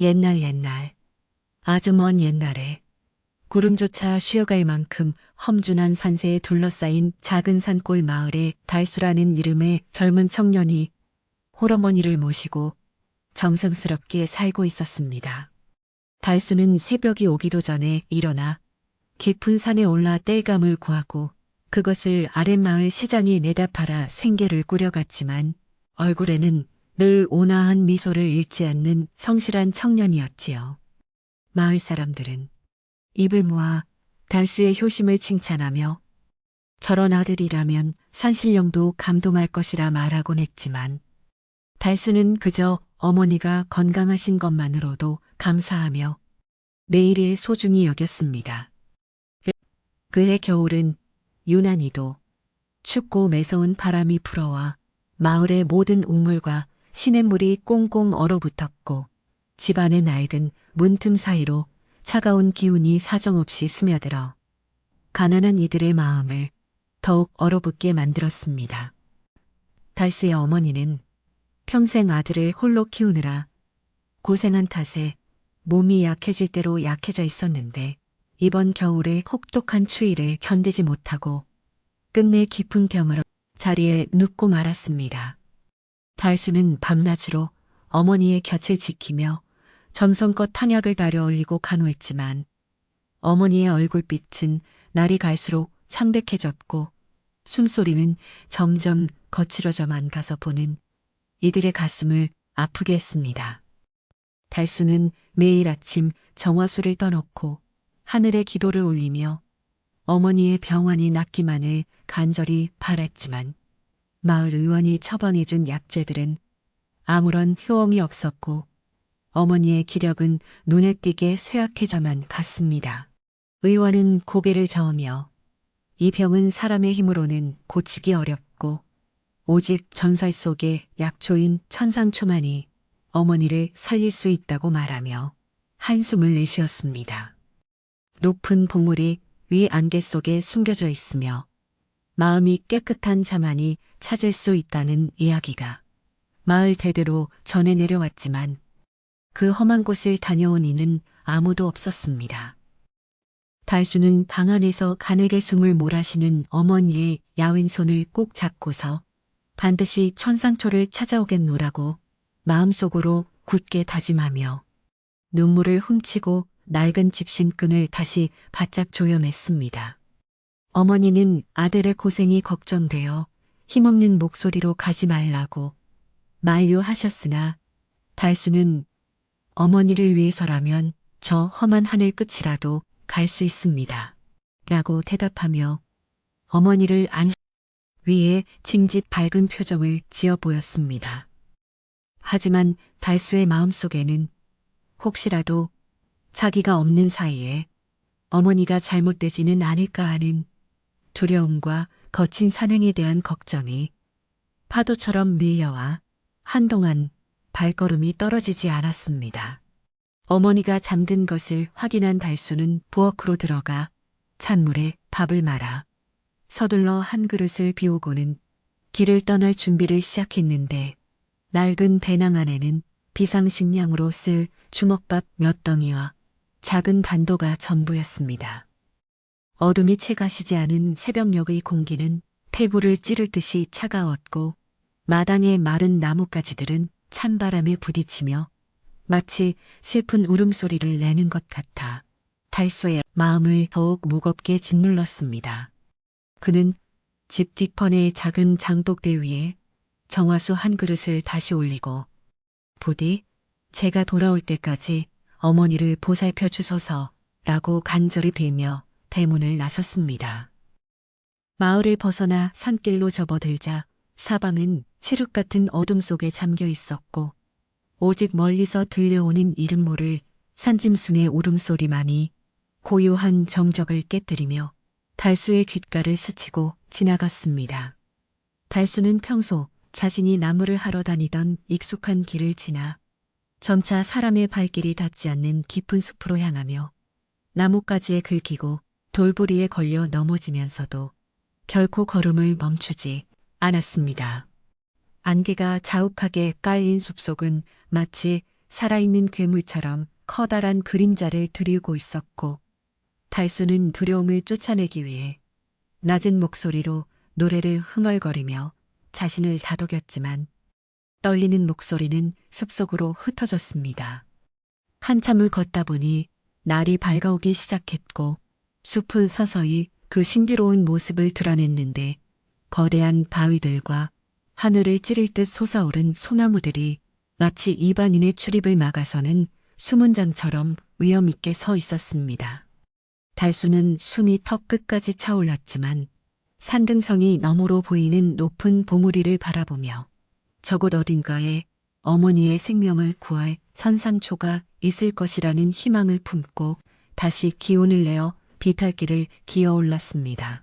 옛날, 아주 먼 옛날에 구름조차 쉬어갈 만큼 험준한 산세에 둘러싸인 작은 산골 마을에 달수라는 이름의 젊은 청년이 홀어머니를 모시고 정성스럽게 살고 있었습니다. 달수는 새벽이 오기도 전에 일어나 깊은 산에 올라 땔감을 구하고 그것을 아랫마을 시장에 내다 팔아 생계를 꾸려갔지만 얼굴에는 늘 온화한 미소를 잃지 않는 성실한 청년이었지요. 마을 사람들은 입을 모아 달수의 효심을 칭찬하며 저런 아들이라면 산신령도 감동할 것이라 말하곤 했지만 달수는 그저 어머니가 건강하신 것만으로도 감사하며 매일을 소중히 여겼습니다. 그해 겨울은 유난히도 춥고 매서운 바람이 불어와 마을의 모든 우물과 시냇물이 꽁꽁 얼어붙었고 집안의 낡은 문틈 사이로 차가운 기운이 사정없이 스며들어 가난한 이들의 마음을 더욱 얼어붙게 만들었습니다. 달수의 어머니는 평생 아들을 홀로 키우느라 고생한 탓에 몸이 약해질 대로 약해져 있었는데 이번 겨울의 혹독한 추위를 견디지 못하고 끝내 깊은 병으로 자리에 눕고 말았습니다. 달수는 밤낮으로 어머니의 곁을 지키며 정성껏 탕약을 다려 올리고 간호했지만 어머니의 얼굴빛은 날이 갈수록 창백해졌고 숨소리는 점점 거칠어져만 가서 보는 이들의 가슴을 아프게 했습니다. 달수는 매일 아침 정화수를 떠놓고 하늘에 기도를 올리며 어머니의 병환이 낫기만을 간절히 바랐지만 마을 의원이 처방해준 약재들은 아무런 효험이 없었고 어머니의 기력은 눈에 띄게 쇠약해져만 갔습니다. 의원은 고개를 저으며 이 병은 사람의 힘으로는 고치기 어렵고 오직 전설 속의 약초인 천상초만이 어머니를 살릴 수 있다고 말하며 한숨을 내쉬었습니다. 높은 봉우리 위 안개 속에 숨겨져 있으며 마음이 깨끗한 자만이 찾을 수 있다는 이야기가 마을 대대로 전해 내려왔지만 그 험한 곳을 다녀온 이는 아무도 없었습니다. 달수는 방 안에서 가늘게 숨을 몰아쉬는 어머니의 야윈 손을 꼭 잡고서 반드시 천상초를 찾아오겠노라고 마음속으로 굳게 다짐하며 눈물을 훔치고 낡은 집신끈을 다시 바짝 조여맸습니다. 어머니는 아들의 고생이 걱정되어 힘없는 목소리로 가지 말라고 만류하셨으나 달수는 어머니를 위해서라면 저 험한 하늘 끝이라도 갈 수 있습니다. 라고 대답하며 어머니를 위에 징짓 밝은 표정을 지어 보였습니다. 하지만 달수의 마음속에는 혹시라도 자기가 없는 사이에 어머니가 잘못되지는 않을까 하는 두려움과 거친 산행에 대한 걱정이 파도처럼 밀려와 한동안 발걸음이 떨어지지 않았습니다. 어머니가 잠든 것을 확인한 달수는 부엌으로 들어가 찬물에 밥을 말아 서둘러 한 그릇을 비우고는 길을 떠날 준비를 시작했는데 낡은 배낭 안에는 비상식량으로 쓸 주먹밥 몇 덩이와 작은 반도가 전부였습니다. 어둠이 채 가시지 않은 새벽녘의 공기는 폐부를 찌를 듯이 차가웠고 마당의 마른 나뭇가지들은 찬바람에 부딪히며 마치 슬픈 울음소리를 내는 것 같아 달수의 마음을 더욱 무겁게 짓눌렀습니다. 그는 집 뒤편의 작은 장독대 위에 정화수 한 그릇을 다시 올리고 부디 제가 돌아올 때까지 어머니를 보살펴 주소서라고 간절히 빌며 대문을 나섰습니다. 마을을 벗어나 산길로 접어들자 사방은 칠흑 같은 어둠 속에 잠겨 있었고 오직 멀리서 들려오는 이름 모를 산짐승의 울음소리만이 고요한 정적을 깨뜨리며 달수의 귓가를 스치고 지나갔습니다. 달수는 평소 자신이 나무를 하러 다니던 익숙한 길을 지나 점차 사람의 발길이 닿지 않는 깊은 숲으로 향하며 나뭇가지에 긁히고 돌부리에 걸려 넘어지면서도 결코 걸음을 멈추지 않았습니다. 안개가 자욱하게 깔린 숲속은 마치 살아있는 괴물처럼 커다란 그림자를 드리우고 있었고, 달수는 두려움을 쫓아내기 위해 낮은 목소리로 노래를 흥얼거리며 자신을 다독였지만 떨리는 목소리는 숲속으로 흩어졌습니다. 한참을 걷다 보니 날이 밝아오기 시작했고 숲은 서서히 그 신비로운 모습을 드러냈는데 거대한 바위들과 하늘을 찌를 듯 솟아오른 소나무들이 마치 이방인의 출입을 막아서는 수문장처럼 위험 있게 서 있었습니다. 달수는 숨이 턱 끝까지 차올랐지만 산등성이 너머로 보이는 높은 봉우리를 바라보며 저곳 어딘가에 어머니의 생명을 구할 천상초가 있을 것이라는 희망을 품고 다시 기운을 내어 비탈길을 기어올랐습니다.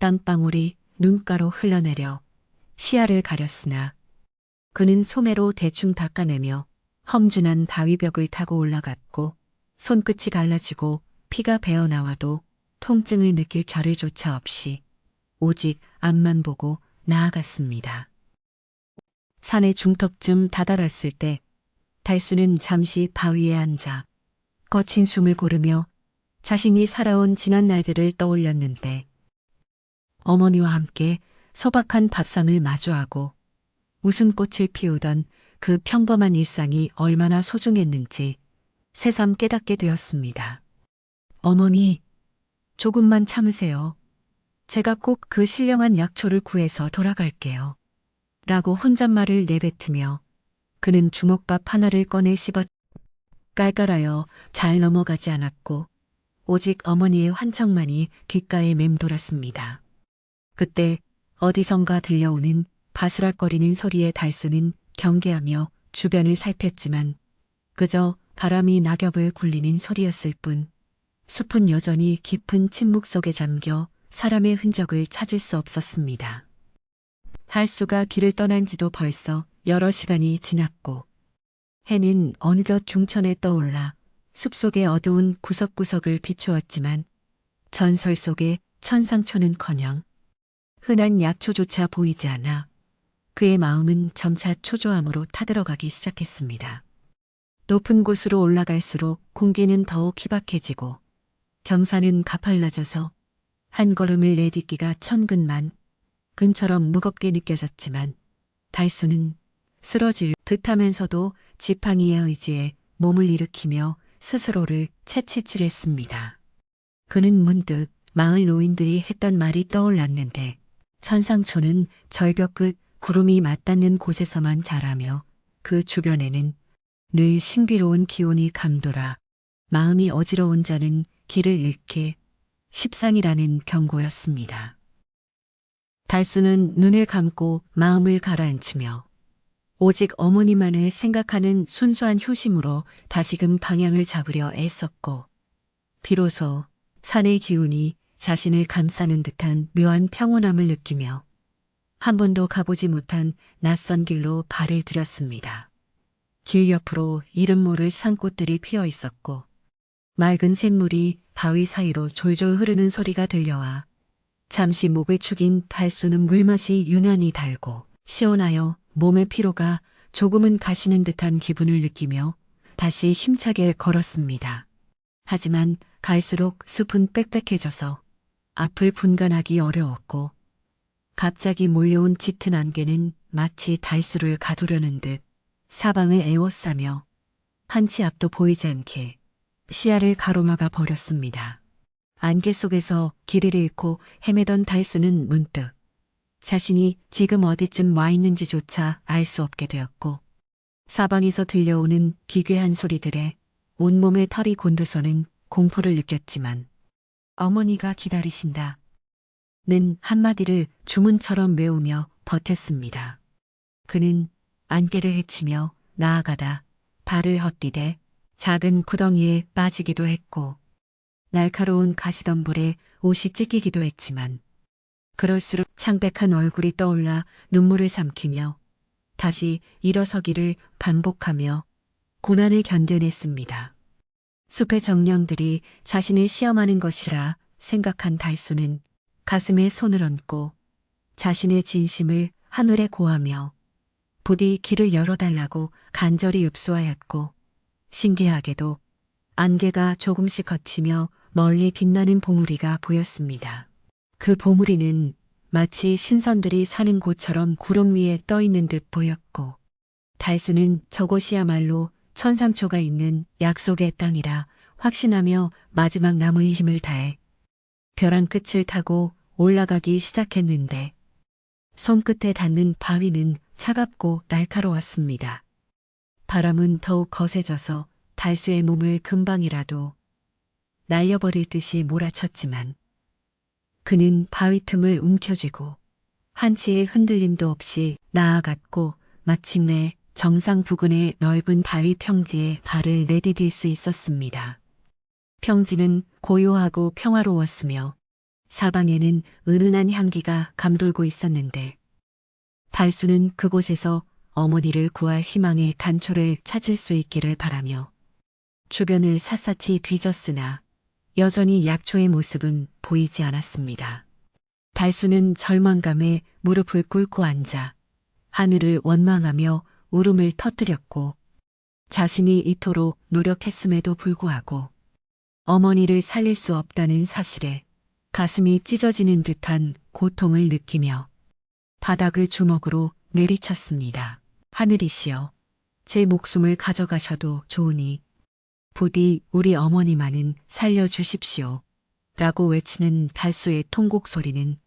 땀방울이 눈가로 흘러내려 시야를 가렸으나 그는 소매로 대충 닦아내며 험준한 바위벽을 타고 올라갔고 손끝이 갈라지고 피가 배어나와도 통증을 느낄 겨를조차 없이 오직 앞만 보고 나아갔습니다. 산의 중턱쯤 다다랐을 때 달수는 잠시 바위에 앉아 거친 숨을 고르며 자신이 살아온 지난 날들을 떠올렸는데 어머니와 함께 소박한 밥상을 마주하고 웃음꽃을 피우던 그 평범한 일상이 얼마나 소중했는지 새삼 깨닫게 되었습니다. 어머니, 조금만 참으세요. 제가 꼭 그 신령한 약초를 구해서 돌아갈게요. 라고 혼잣말을 내뱉으며 그는 주먹밥 하나를 꺼내 씹어 깔깔하여 잘 넘어가지 않았고 오직 어머니의 환청만이 귓가에 맴돌았습니다. 그때 어디선가 들려오는 바스락거리는 소리에 달수는 경계하며 주변을 살폈지만 그저 바람이 낙엽을 굴리는 소리였을 뿐 숲은 여전히 깊은 침묵 속에 잠겨 사람의 흔적을 찾을 수 없었습니다. 달수가 길을 떠난 지도 벌써 여러 시간이 지났고 해는 어느덧 중천에 떠올라 숲속의 어두운 구석구석을 비추었지만 전설 속의 천상초는커녕 흔한 약초조차 보이지 않아 그의 마음은 점차 초조함으로 타들어가기 시작했습니다. 높은 곳으로 올라갈수록 공기는 더욱 희박해지고 경사는 가팔라져서 한 걸음을 내딛기가 천근만 금처럼 무겁게 느껴졌지만 달수는 쓰러질 듯하면서도 지팡이의 의지에 몸을 일으키며 스스로를 채찍질했습니다. 그는 문득 마을 노인들이 했던 말이 떠올랐는데 천상초는 절벽 끝 구름이 맞닿는 곳에서만 자라며 그 주변에는 늘 신비로운 기운이 감돌아 마음이 어지러운 자는 길을 잃게 십상이라는 경고였습니다. 달수는 눈을 감고 마음을 가라앉히며 오직 어머니만을 생각하는 순수한 효심으로 다시금 방향을 잡으려 애썼고 비로소 산의 기운이 자신을 감싸는 듯한 묘한 평온함을 느끼며 한 번도 가보지 못한 낯선 길로 발을 들였습니다. 길 옆으로 이름 모를 산꽃들이 피어 있었고 맑은 샘물이 바위 사이로 졸졸 흐르는 소리가 들려와 잠시 목을 축인 달수는 물맛이 유난히 달고 시원하여 몸의 피로가 조금은 가시는 듯한 기분을 느끼며 다시 힘차게 걸었습니다. 하지만 갈수록 숲은 빽빽해져서 앞을 분간하기 어려웠고 갑자기 몰려온 짙은 안개는 마치 달수를 가두려는 듯 사방을 에워싸며 한치 앞도 보이지 않게 시야를 가로막아 버렸습니다. 안개 속에서 길을 잃고 헤매던 달수는 문득 자신이 지금 어디쯤 와 있는지조차 알 수 없게 되었고 사방에서 들려오는 기괴한 소리들에 온몸의 털이 곤두서는 공포를 느꼈지만 어머니가 기다리신다. 는 한마디를 주문처럼 외우며 버텼습니다. 그는 안개를 헤치며 나아가다 발을 헛디뎌 작은 구덩이에 빠지기도 했고 날카로운 가시덤불에 옷이 찢기기도 했지만 그럴수록 창백한 얼굴이 떠올라 눈물을 삼키며 다시 일어서기를 반복하며 고난을 견뎌냈습니다. 숲의 정령들이 자신을 시험하는 것이라 생각한 달수는 가슴에 손을 얹고 자신의 진심을 하늘에 고하며 부디 길을 열어달라고 간절히 읍소하였고 신기하게도 안개가 조금씩 걷히며 멀리 빛나는 봉우리가 보였습니다. 그 봉우리는 마치 신선들이 사는 곳처럼 구름 위에 떠 있는 듯 보였고 달수는 저곳이야말로 천상초가 있는 약속의 땅이라 확신하며 마지막 남의 힘을 다해 벼랑 끝을 타고 올라가기 시작했는데 손끝에 닿는 바위는 차갑고 날카로웠습니다. 바람은 더욱 거세져서 달수의 몸을 금방이라도 날려버릴 듯이 몰아쳤지만 그는 바위 틈을 움켜쥐고 한치의 흔들림도 없이 나아갔고 마침내 정상 부근의 넓은 바위 평지에 발을 내디딜 수 있었습니다. 평지는 고요하고 평화로웠으며 사방에는 은은한 향기가 감돌고 있었는데 달수는 그곳에서 어머니를 구할 희망의 단초를 찾을 수 있기를 바라며 주변을 샅샅이 뒤졌으나 여전히 약초의 모습은 보이지 않았습니다. 달수는 절망감에 무릎을 꿇고 앉아 하늘을 원망하며 울음을 터뜨렸고 자신이 이토록 노력했음에도 불구하고 어머니를 살릴 수 없다는 사실에 가슴이 찢어지는 듯한 고통을 느끼며 바닥을 주먹으로 내리쳤습니다. 하늘이시여, 제 목숨을 가져가셔도 좋으니 부디 우리 어머니만은 살려주십시오. 라고 외치는 달수의 통곡 소리는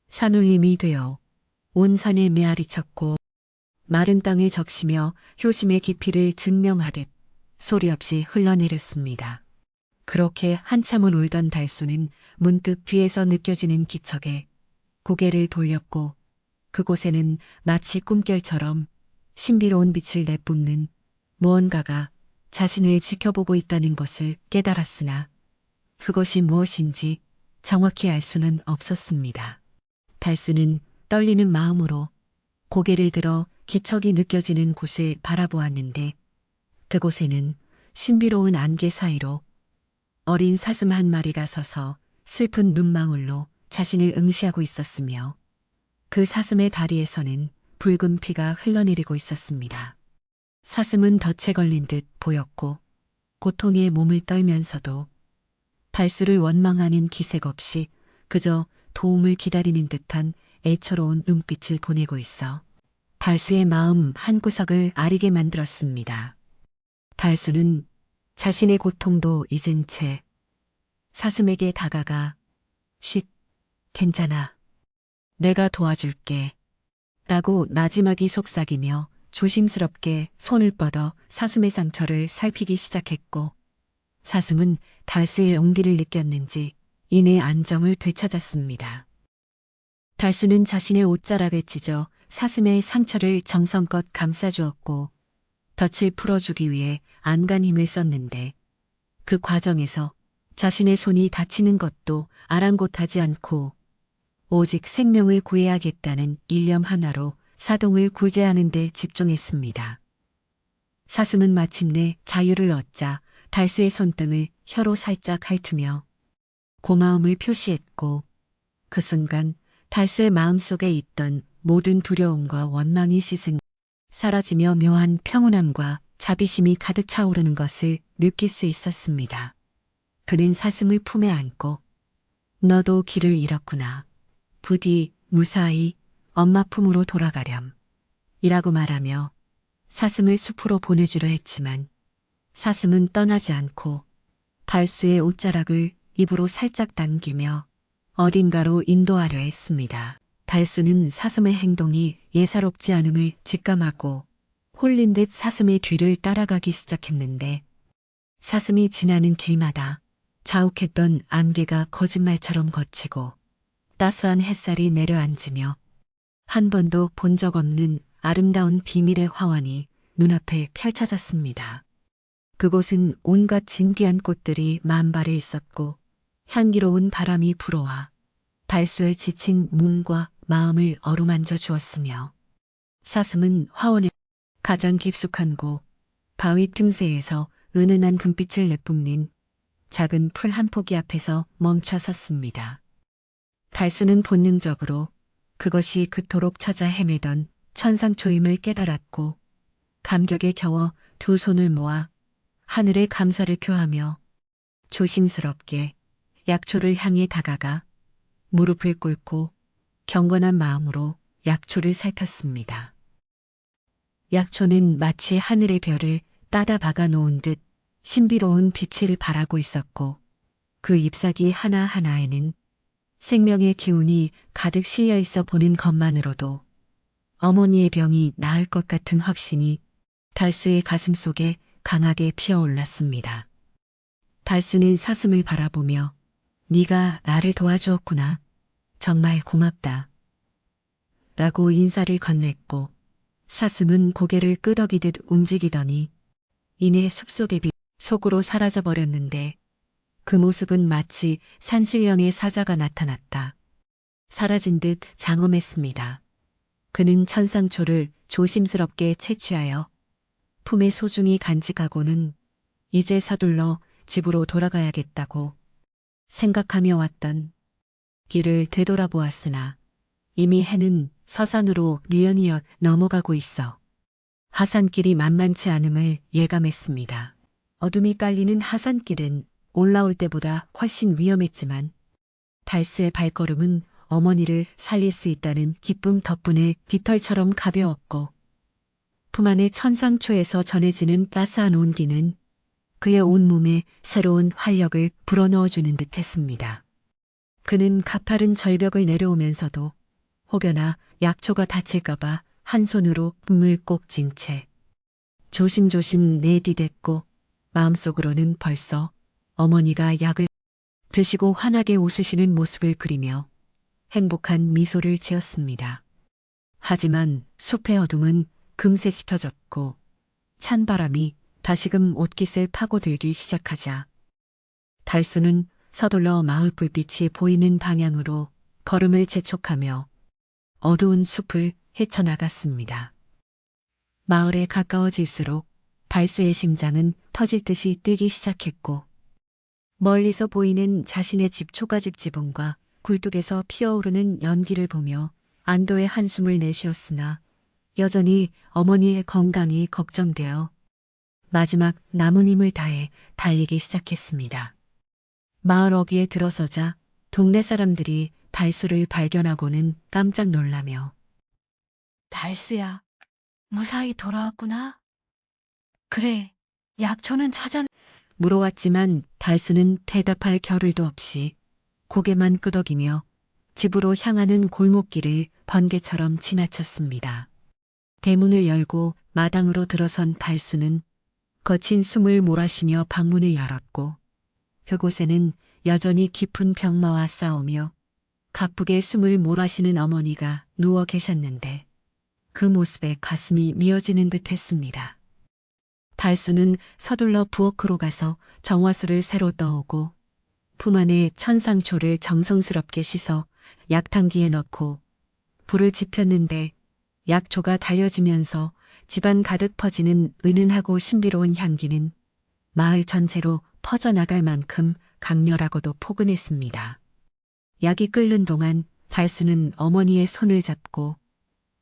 산울림이 되어 온 산에 메아리쳤고 마른 땅을 적시며 효심의 깊이를 증명하듯 소리 없이 흘러내렸습니다. 그렇게 한참을 울던 달수는 문득 뒤에서 느껴지는 기척에 고개를 돌렸고 그곳에는 마치 꿈결처럼 신비로운 빛을 내뿜는 무언가가 자신을 지켜보고 있다는 것을 깨달았으나 그것이 무엇인지 정확히 알 수는 없었습니다. 달수는 떨리는 마음으로 고개를 들어 기척이 느껴지는 곳을 바라보았는데 그곳에는 신비로운 안개 사이로 어린 사슴 한 마리가 서서 슬픈 눈망울로 자신을 응시하고 있었으며 그 사슴의 다리에서는 붉은 피가 흘러내리고 있었습니다. 사슴은 덫에 걸린 듯 보였고 고통에 몸을 떨면서도 달수를 원망하는 기색 없이 그저 도움을 기다리는 듯한 애처로운 눈빛을 보내고 있어 달수의 마음 한구석을 아리게 만들었습니다. 달수는 자신의 고통도 잊은 채 사슴에게 다가가 쉿, 괜찮아. 내가 도와줄게. 라고 나지막이 속삭이며 조심스럽게 손을 뻗어 사슴의 상처를 살피기 시작했고 사슴은 달수의 용기를 느꼈는지 이내 안정을 되찾았습니다. 달수는 자신의 옷자락을 찢어 사슴의 상처를 정성껏 감싸주었고 덫을 풀어주기 위해 안간 힘을 썼는데 그 과정에서 자신의 손이 다치는 것도 아랑곳하지 않고 오직 생명을 구해야겠다는 일념 하나로 사동을 구제하는 데 집중했습니다. 사슴은 마침내 자유를 얻자 달수의 손등을 혀로 살짝 핥으며 고마움을 표시했고 그 순간 달수의 마음속에 있던 모든 두려움과 원망이 씻은 사라지며 묘한 평온함과 자비심이 가득 차오르는 것을 느낄 수 있었습니다. 그는 사슴을 품에 안고 너도 길을 잃었구나. 부디 무사히 엄마 품으로 돌아가렴. 이라고 말하며 사슴을 숲으로 보내주려 했지만 사슴은 떠나지 않고 달수의 옷자락을 입으로 살짝 당기며 어딘가로 인도하려 했습니다. 달수는 사슴의 행동이 예사롭지 않음을 직감하고 홀린 듯 사슴의 뒤를 따라가기 시작했는데 사슴이 지나는 길마다 자욱했던 안개가 거짓말처럼 걷히고 따스한 햇살이 내려앉으며 한 번도 본 적 없는 아름다운 비밀의 화환이 눈앞에 펼쳐졌습니다. 그곳은 온갖 진귀한 꽃들이 만발해 있었고 향기로운 바람이 불어와 달수의 지친 몸과 마음을 어루만져 주었으며 사슴은 화원의 가장 깊숙한 곳 바위 틈새에서 은은한 금빛을 내뿜는 작은 풀 한 포기 앞에서 멈춰 섰습니다. 달수는 본능적으로 그것이 그토록 찾아 헤매던 천상초임을 깨달았고 감격에 겨워 두 손을 모아 하늘에 감사를 표하며 조심스럽게 약초를 향해 다가가 무릎을 꿇고 경건한 마음으로 약초를 살폈습니다. 약초는 마치 하늘의 별을 따다 박아 놓은 듯 신비로운 빛을 발하고 있었고 그 잎사귀 하나하나에는 생명의 기운이 가득 실려 있어 보는 것만으로도 어머니의 병이 나을 것 같은 확신이 달수의 가슴 속에 강하게 피어올랐습니다. 달수는 사슴을 바라보며 네가 나를 도와주었구나. 정말 고맙다. 라고 인사를 건넸고 사슴은 고개를 끄덕이듯 움직이더니 이내 숲속의 빛 속으로 사라져버렸는데 그 모습은 마치 산신령의 사자가 나타났다. 사라진 듯 장엄했습니다. 그는 천상초를 조심스럽게 채취하여 품에 소중히 간직하고는 이제 서둘러 집으로 돌아가야겠다고 생각하며 왔던 길을 되돌아보았으나 이미 해는 서산으로 뉘엿뉘엿 넘어가고 있어 하산길이 만만치 않음을 예감했습니다. 어둠이 깔리는 하산길은 올라올 때보다 훨씬 위험했지만 달수의 발걸음은 어머니를 살릴 수 있다는 기쁨 덕분에 깃털처럼 가벼웠고 품 안의 천상초에서 전해지는 따스한 온기는 그의 온몸에 새로운 활력을 불어넣어주는 듯했습니다. 그는 가파른 절벽을 내려오면서도 혹여나 약초가 다칠까봐 한 손으로 품을 꼭 쥔 채 조심조심 내디뎠고 마음속으로는 벌써 어머니가 약을 드시고 환하게 웃으시는 모습을 그리며 행복한 미소를 지었습니다. 하지만 숲의 어둠은 금세 짙어졌고 찬바람이 다시금 옷깃을 파고들기 시작하자 달수는 서둘러 마을 불빛이 보이는 방향으로 걸음을 재촉하며 어두운 숲을 헤쳐나갔습니다. 마을에 가까워질수록 달수의 심장은 터질 듯이 뛰기 시작했고 멀리서 보이는 자신의 집 초가집 지붕과 굴뚝에서 피어오르는 연기를 보며 안도의 한숨을 내쉬었으나 여전히 어머니의 건강이 걱정되어 마지막 남은 힘을 다해 달리기 시작했습니다. 마을 어귀에 들어서자 동네 사람들이 달수를 발견하고는 깜짝 놀라며 달수야, 무사히 돌아왔구나. 그래, 약초는 찾아. 물어왔지만 달수는 대답할 겨를도 없이 고개만 끄덕이며 집으로 향하는 골목길을 번개처럼 지나쳤습니다. 대문을 열고 마당으로 들어선 달수는 거친 숨을 몰아쉬며 방문을 열었고 그곳에는 여전히 깊은 병마와 싸우며 가쁘게 숨을 몰아쉬는 어머니가 누워 계셨는데 그 모습에 가슴이 미어지는 듯했습니다. 달수는 서둘러 부엌으로 가서 정화수를 새로 떠오고 품 안에 천상초를 정성스럽게 씻어 약탕기에 넣고 불을 지폈는데 약초가 달여지면서 집안 가득 퍼지는 은은하고 신비로운 향기는 마을 전체로 퍼져나갈 만큼 강렬하고도 포근했습니다. 약이 끓는 동안 달수는 어머니의 손을 잡고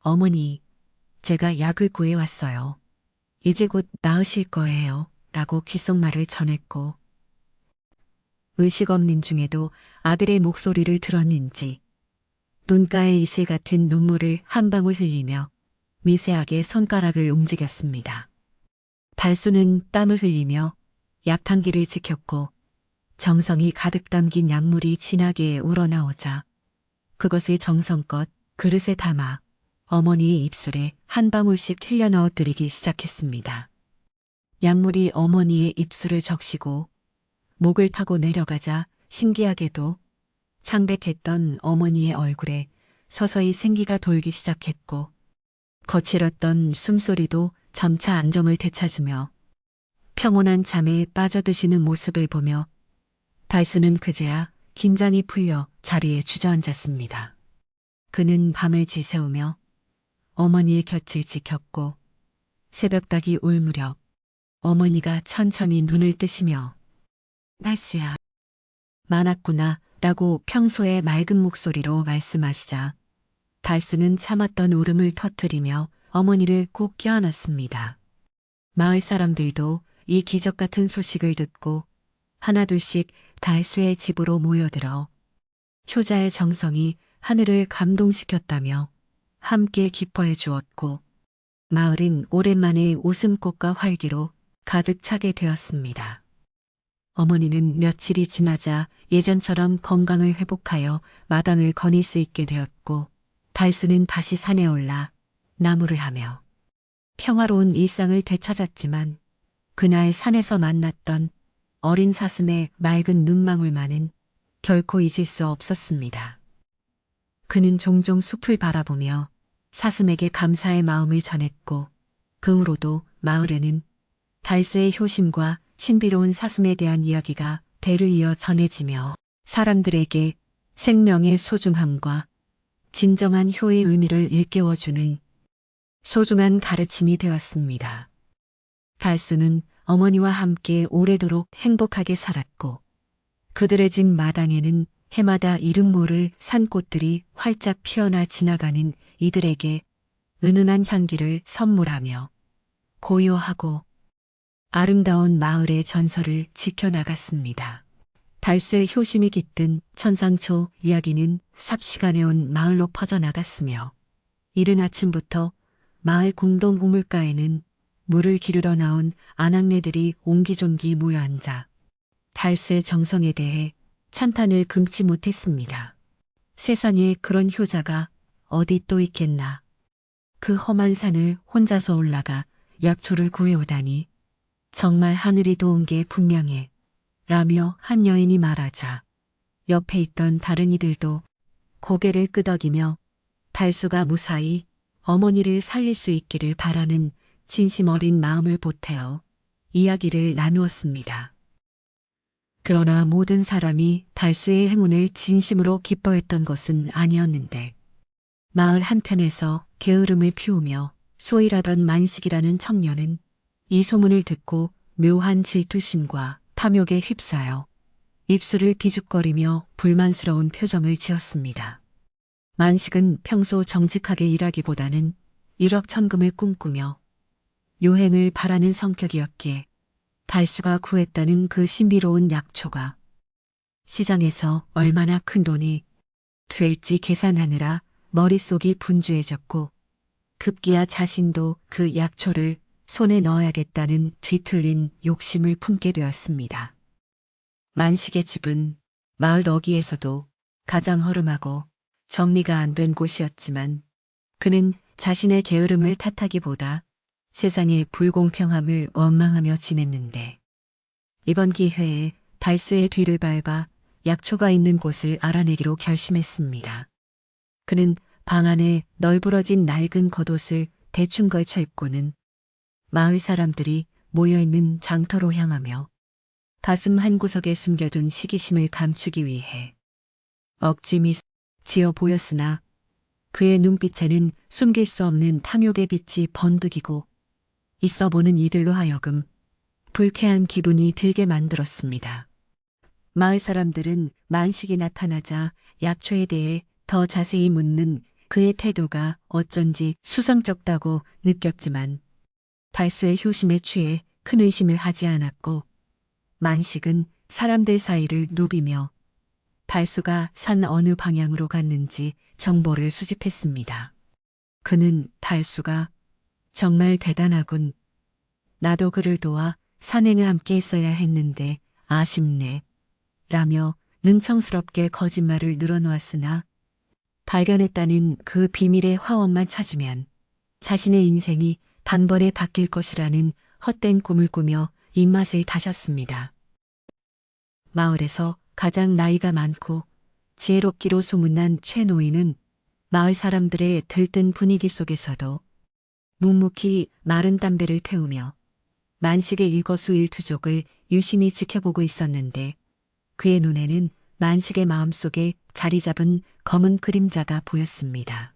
어머니, 제가 약을 구해왔어요. 이제 곧 나으실 거예요. 라고 귓속말을 전했고 의식 없는 중에도 아들의 목소리를 들었는지 눈가에 이슬 같은 눈물을 한 방울 흘리며 미세하게 손가락을 움직였습니다. 달수는 땀을 흘리며 약탕기를 지켰고 정성이 가득 담긴 약물이 진하게 우러나오자 그것을 정성껏 그릇에 담아 어머니의 입술에 한 방울씩 흘려 넣어드리기 시작했습니다. 약물이 어머니의 입술을 적시고 목을 타고 내려가자 신기하게도 창백했던 어머니의 얼굴에 서서히 생기가 돌기 시작했고 거칠었던 숨소리도 점차 안정을 되찾으며 평온한 잠에 빠져드시는 모습을 보며 달수는 그제야 긴장이 풀려 자리에 주저앉았습니다. 그는 밤을 지새우며 어머니의 곁을 지켰고 새벽닭이 울 무렵 어머니가 천천히 눈을 뜨시며 달수야, 많았구나 라고 평소의 맑은 목소리로 말씀하시자 달수는 참았던 울음을 터뜨리며 어머니를 꼭 껴안았습니다. 마을 사람들도 이 기적 같은 소식을 듣고 하나둘씩 달수의 집으로 모여들어 효자의 정성이 하늘을 감동시켰다며 함께 기뻐해 주었고 마을은 오랜만에 웃음꽃과 활기로 가득 차게 되었습니다. 어머니는 며칠이 지나자 예전처럼 건강을 회복하여 마당을 거닐 수 있게 되었고 달수는 다시 산에 올라 나무를 하며 평화로운 일상을 되찾았지만 그날 산에서 만났던 어린 사슴의 맑은 눈망울만은 결코 잊을 수 없었습니다. 그는 종종 숲을 바라보며 사슴에게 감사의 마음을 전했고 그 후로도 마을에는 달수의 효심과 신비로운 사슴에 대한 이야기가 대를 이어 전해지며 사람들에게 생명의 소중함과 진정한 효의 의미를 일깨워주는 소중한 가르침이 되었습니다. 달수는 어머니와 함께 오래도록 행복하게 살았고 그들의 집 마당에는 해마다 이름 모를 산꽃들이 활짝 피어나 지나가는 이들에게 은은한 향기를 선물하며 고요하고 아름다운 마을의 전설을 지켜나갔습니다. 달수의 효심이 깃든 천상초 이야기는 삽시간에 온 마을로 퍼져나갔으며 이른 아침부터 마을 공동 우물가에는 물을 기르러 나온 아낙네들이 옹기종기 모여 앉아 달수의 정성에 대해 찬탄을 금치 못했습니다. 세상에 그런 효자가 어디 또 있겠나. 그 험한 산을 혼자서 올라가 약초를 구해오다니 정말 하늘이 도운 게 분명해. 라며 한 여인이 말하자 옆에 있던 다른 이들도 고개를 끄덕이며 달수가 무사히 어머니를 살릴 수 있기를 바라는 진심 어린 마음을 보태어 이야기를 나누었습니다. 그러나 모든 사람이 달수의 행운을 진심으로 기뻐했던 것은 아니었는데 마을 한편에서 게으름을 피우며 소일하던 만식이라는 청년은 이 소문을 듣고 묘한 질투심과 탐욕에 휩싸여 입술을 비죽거리며 불만스러운 표정을 지었습니다. 만식은 평소 정직하게 일하기보다는 일확천금을 꿈꾸며 요행을 바라는 성격이었기에 달수가 구했다는 그 신비로운 약초가 시장에서 얼마나 큰 돈이 될지 계산하느라 머릿속이 분주해졌고 급기야 자신도 그 약초를 손에 넣어야겠다는 뒤틀린 욕심을 품게 되었습니다. 만식의 집은 마을 어귀에서도 가장 허름하고 정리가 안 된 곳이었지만 그는 자신의 게으름을 탓하기보다 세상의 불공평함을 원망하며 지냈는데 이번 기회에 달수의 뒤를 밟아 약초가 있는 곳을 알아내기로 결심했습니다. 그는 방 안에 널브러진 낡은 겉옷을 대충 걸쳐 입고는 마을 사람들이 모여있는 장터로 향하며 가슴 한구석에 숨겨둔 시기심을 감추기 위해 억지 미소 지어 보였으나 그의 눈빛에는 숨길 수 없는 탐욕의 빛이 번득이고 있어 보는 이들로 하여금 불쾌한 기분이 들게 만들었습니다. 마을 사람들은 만식이 나타나자 약초에 대해 더 자세히 묻는 그의 태도가 어쩐지 수상쩍다고 느꼈지만 달수의 효심에 취해 큰 의심을 하지 않았고 만식은 사람들 사이를 누비며 달수가 산 어느 방향으로 갔는지 정보를 수집했습니다. 그는 달수가 정말 대단하군. 나도 그를 도와 산행을 함께 했어야 했는데 아쉽네. 라며 능청스럽게 거짓말을 늘어놓았으나 발견했다는 그 비밀의 화원만 찾으면 자신의 인생이 단번에 바뀔 것이라는 헛된 꿈을 꾸며 입맛을 다셨습니다. 마을에서 가장 나이가 많고 지혜롭기로 소문난 최 노인은 마을 사람들의 들뜬 분위기 속에서도 묵묵히 마른 담배를 태우며 만식의 일거수일투족을 유심히 지켜보고 있었는데 그의 눈에는 만식의 마음속에 자리 잡은 검은 그림자가 보였습니다.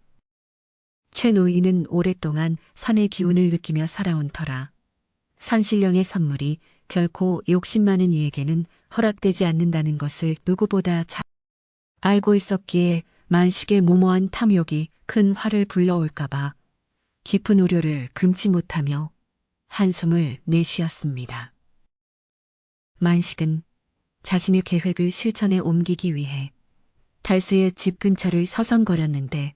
최 노인은 오랫동안 산의 기운을 느끼며 살아온 터라 산신령의 선물이 결코 욕심 많은 이에게는 허락되지 않는다는 것을 누구보다 잘 알고 있었기에 만식의 모모한 탐욕이 큰 화를 불러올까봐 깊은 우려를 금치 못하며 한숨을 내쉬었습니다. 만식은 자신의 계획을 실천에 옮기기 위해 달수의 집 근처를 서성거렸는데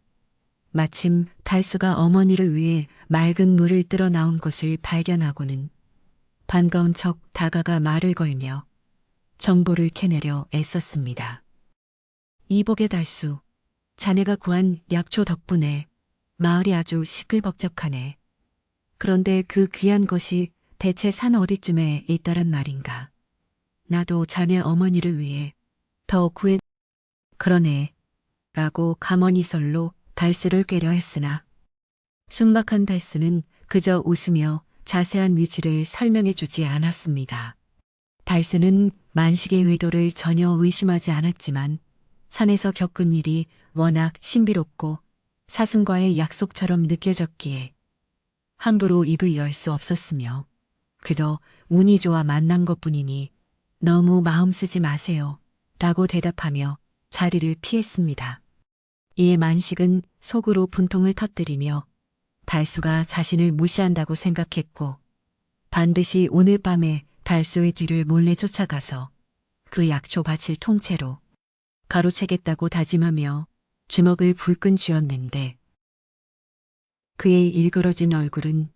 마침 달수가 어머니를 위해 맑은 물을 뜨러 나온 것을 발견하고는 반가운 척 다가가 말을 걸며 정보를 캐내려 애썼습니다. 이복의 달수, 자네가 구한 약초 덕분에 마을이 아주 시끌벅적하네. 그런데 그 귀한 것이 대체 산 어디쯤에 있더란 말인가. 나도 자네 어머니를 위해 더 구해. 그러네. 라고 가머니설로 달수를 꾀려 했으나 순박한 달수는 그저 웃으며 자세한 위치를 설명해 주지 않았습니다. 달수는 만식의 의도를 전혀 의심하지 않았지만 산에서 겪은 일이 워낙 신비롭고 사슴과의 약속처럼 느껴졌기에 함부로 입을 열 수 없었으며 그저 운이 좋아 만난 것뿐이니 너무 마음 쓰지 마세요 라고 대답하며 자리를 피했습니다. 이에 만식은 속으로 분통을 터뜨리며 달수가 자신을 무시한다고 생각했고 반드시 오늘 밤에 달수의 뒤를 몰래 쫓아가서 그 약초 밭을 통째로 가로채겠다고 다짐하며 주먹을 불끈 쥐었는데 그의 일그러진 얼굴은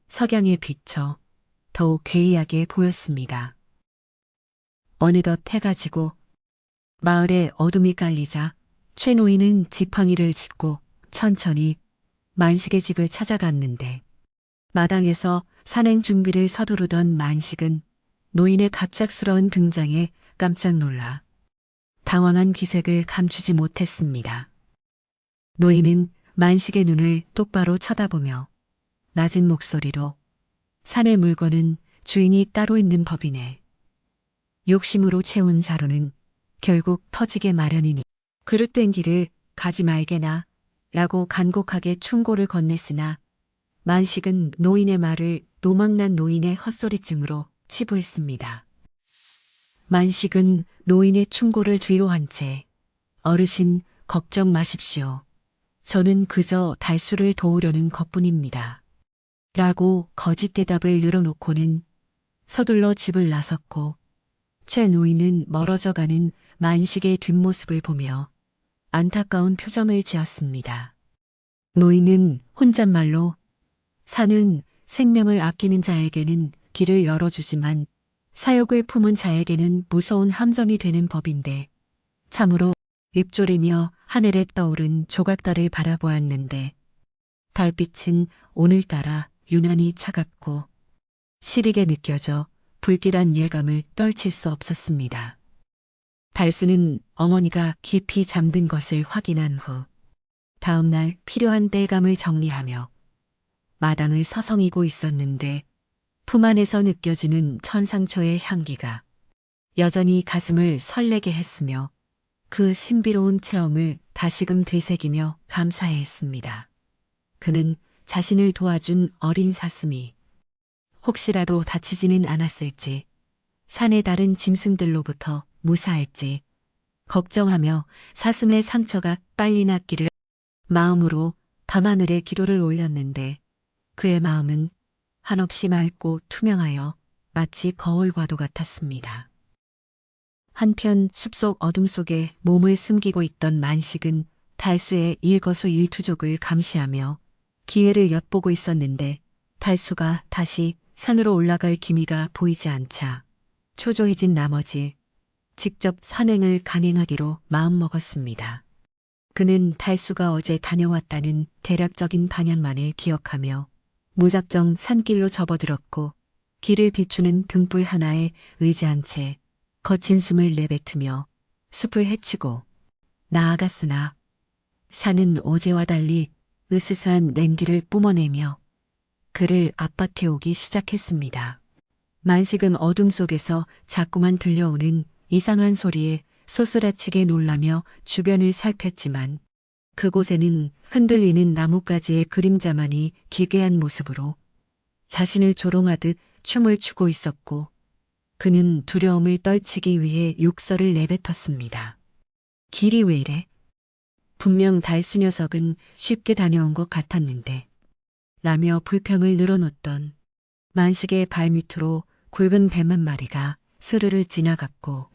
석양에 비쳐 더욱 괴이하게 보였습니다. 어느덧 해가 지고 마을에 어둠이 깔리자 최 노인은 지팡이를 짚고 천천히 만식의 집을 찾아갔는데 마당에서 산행 준비를 서두르던 만식은 노인의 갑작스러운 등장에 깜짝 놀라 당황한 기색을 감추지 못했습니다. 노인은 만식의 눈을 똑바로 쳐다보며 낮은 목소리로 산의 물건은 주인이 따로 있는 법이네. 욕심으로 채운 자루는 결국 터지게 마련이니 그릇 된 길을 가지 말게나 라고 간곡하게 충고를 건넸으나 만식은 노인의 말을 노망난 노인의 헛소리쯤으로 치부했습니다. 만식은 노인의 충고를 뒤로 한 채 어르신 걱정 마십시오. 저는 그저 달수를 도우려는 것뿐입니다. 라고 거짓 대답을 늘어놓고는 서둘러 집을 나섰고 최 노인은 멀어져가는 만식의 뒷모습을 보며 안타까운 표정을 지었습니다. 노인은 혼잣말로 산은 생명을 아끼는 자에게는 길을 열어주지만 사욕을 품은 자에게는 무서운 함정이 되는 법인데 참으로 입조리며 하늘에 떠오른 조각달을 바라보았는데 달빛은 오늘따라 유난히 차갑고 시리게 느껴져 불길한 예감을 떨칠 수 없었습니다. 달수는 어머니가 깊이 잠든 것을 확인한 후 다음 날 필요한 땔감을 정리하며 마당을 서성이고 있었는데 품 안에서 느껴지는 천상초의 향기가 여전히 가슴을 설레게 했으며 그 신비로운 체험을 다시금 되새기며 감사해했습니다. 그는 자신을 도와준 어린 사슴이 혹시라도 다치지는 않았을지 산의 다른 짐승들로부터 무사할지 걱정하며 사슴의 상처가 빨리 낫기를 마음으로 밤하늘에 기도를 올렸는데 그의 마음은 한없이 맑고 투명하여 마치 거울과도 같았습니다. 한편 숲속 어둠 속에 몸을 숨기고 있던 만식은 달수의 일거수일투족을 감시하며 기회를 엿보고 있었는데 달수가 다시 산으로 올라갈 기미가 보이지 않자 초조해진 나머지 직접 산행을 강행하기로 마음먹었습니다. 그는 달수가 어제 다녀왔다는 대략적인 방향만을 기억하며 무작정 산길로 접어들었고 길을 비추는 등불 하나에 의지한 채 거친 숨을 내뱉으며 숲을 헤치고 나아갔으나 산은 어제와 달리 으스스한 냉기를 뿜어내며 그를 압박해오기 시작했습니다. 만식은 어둠 속에서 자꾸만 들려오는 이상한 소리에 소스라치게 놀라며 주변을 살폈지만 그곳에는 흔들리는 나뭇가지의 그림자만이 기괴한 모습으로 자신을 조롱하듯 춤을 추고 있었고 그는 두려움을 떨치기 위해 욕설을 내뱉었습니다. 길이 왜 이래? 분명 달수 녀석은 쉽게 다녀온 것 같았는데 라며 불평을 늘어놓던 만식의 발밑으로 굵은 뱀 한 마리가 스르르 지나갔고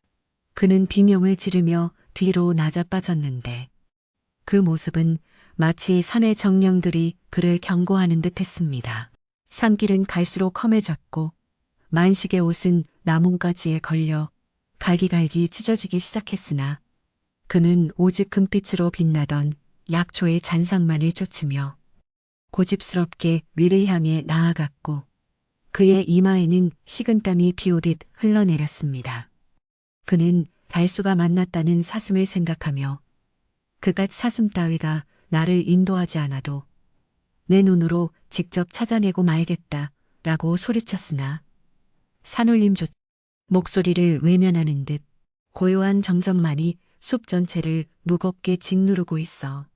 그는 비명을 지르며 뒤로 낮아빠졌는데 그 모습은 마치 산의 정령들이 그를 경고하는 듯 했습니다. 산길은 갈수록 험해졌고 만식의 옷은 나뭇가지에 걸려 갈기갈기 찢어지기 시작했으나 그는 오직 금빛으로 빛나던 약초의 잔상만을 쫓으며 고집스럽게 위를 향해 나아갔고 그의 이마에는 식은땀이 비오듯 흘러내렸습니다. 그는 달수가 만났다는 사슴을 생각하며 그깟 사슴 따위가 나를 인도하지 않아도 내 눈으로 직접 찾아내고 말겠다라고 소리쳤으나 산울림조 목소리를 외면하는 듯 고요한 정적만이 숲 전체를 무겁게 짓누르고 있어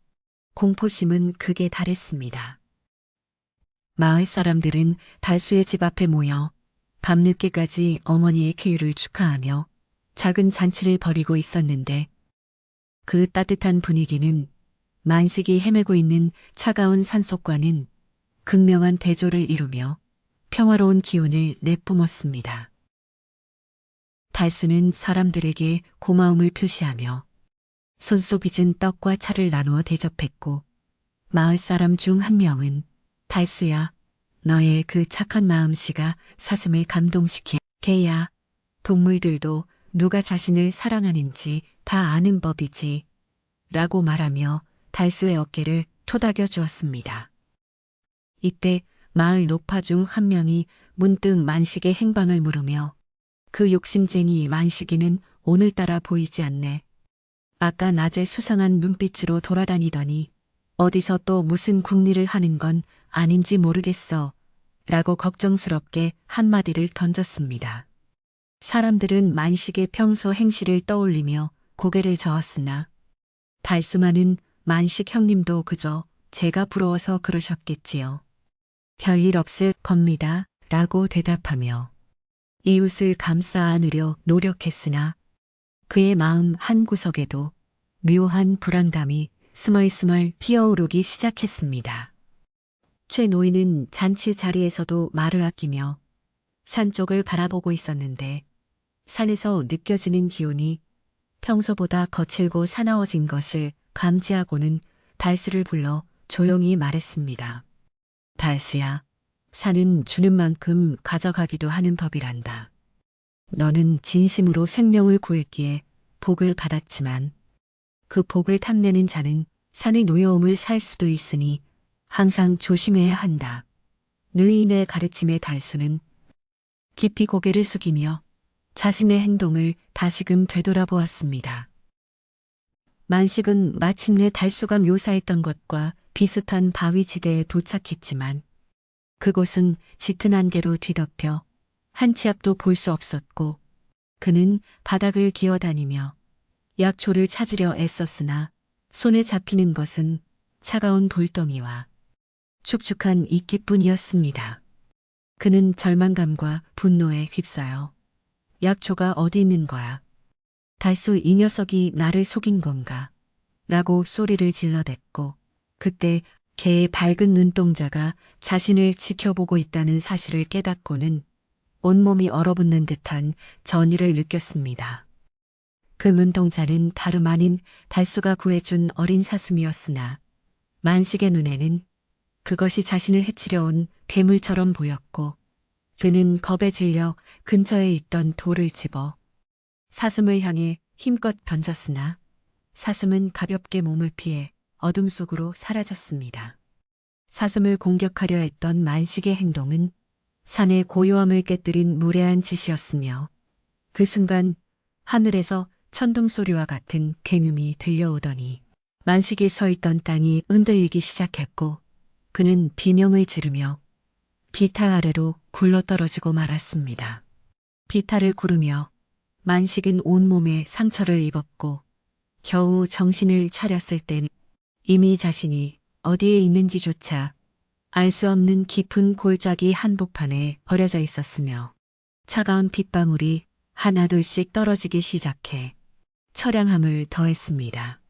공포심은 극에 달했습니다. 마을 사람들은 달수의 집 앞에 모여 밤늦게까지 어머니의 쾌유를 축하하며 작은 잔치를 벌이고 있었는데 그 따뜻한 분위기는 만식이 헤매고 있는 차가운 산속과는 극명한 대조를 이루며 평화로운 기운을 내뿜었습니다. 달수는 사람들에게 고마움을 표시하며 손수 빚은 떡과 차를 나누어 대접했고 마을 사람 중 한 명은 달수야, 너의 그 착한 마음씨가 사슴을 감동시키 개야, 동물들도 누가 자신을 사랑하는지 다 아는 법이지 라고 말하며 달수의 어깨를 토닥여 주었습니다. 이때 마을 노파 중 한 명이 문득 만식의 행방을 물으며 그 욕심쟁이 만식이는 오늘따라 보이지 않네. 아까 낮에 수상한 눈빛으로 돌아다니더니 어디서 또 무슨 궁리를 하는 건 아닌지 모르겠어 라고 걱정스럽게 한마디를 던졌습니다. 사람들은 만식의 평소 행실을 떠올리며 고개를 저었으나 달수만은 만식 형님도 그저 제가 부러워서 그러셨겠지요. 별일 없을 겁니다 라고 대답하며 이웃을 감싸 안으려 노력했으나 그의 마음 한구석에도 묘한 불안감이 스멀스멀 피어오르기 시작했습니다. 최 노인은 잔치 자리에서도 말을 아끼며 산 쪽을 바라보고 있었는데 산에서 느껴지는 기운이 평소보다 거칠고 사나워진 것을 감지하고는 달수를 불러 조용히 말했습니다. 달수야, 산은 주는 만큼 가져가기도 하는 법이란다. 너는 진심으로 생명을 구했기에 복을 받았지만 그 복을 탐내는 자는 산의 노여움을 살 수도 있으니 항상 조심해야 한다. 느인의 가르침에 달수는 깊이 고개를 숙이며 자신의 행동을 다시금 되돌아보았습니다. 만식은 마침내 달수가 묘사했던 것과 비슷한 바위지대에 도착했지만 그곳은 짙은 안개로 뒤덮여 한 치 앞도 볼 수 없었고 그는 바닥을 기어다니며 약초를 찾으려 애썼으나 손에 잡히는 것은 차가운 돌덩이와 축축한 이끼뿐이었습니다. 그는 절망감과 분노에 휩싸여 약초가 어디 있는 거야? 달수 이 녀석이 나를 속인 건가? 라고 소리를 질러댔고 그때 개의 밝은 눈동자가 자신을 지켜보고 있다는 사실을 깨닫고는 온몸이 얼어붙는 듯한 전의를 느꼈습니다. 그 눈동자는 다름 아닌 달수가 구해준 어린 사슴이었으나 만식의 눈에는 그것이 자신을 해치려 온 괴물처럼 보였고 그는 겁에 질려 근처에 있던 돌을 집어 사슴을 향해 힘껏 던졌으나 사슴은 가볍게 몸을 피해 어둠 속으로 사라졌습니다. 사슴을 공격하려 했던 만식의 행동은 산의 고요함을 깨뜨린 무례한 짓이었으며 그 순간 하늘에서 천둥 소리와 같은 굉음이 들려오더니 만식이 서 있던 땅이 흔들리기 시작했고 그는 비명을 지르며 비탈 아래로 굴러떨어지고 말았습니다. 비탈을 구르며 만식은 온몸에 상처를 입었고 겨우 정신을 차렸을 땐 이미 자신이 어디에 있는지조차 알 수 없는 깊은 골짜기 한복판에 버려져 있었으며 차가운 빗방울이 하나둘씩 떨어지기 시작해 처량함을 더했습니다.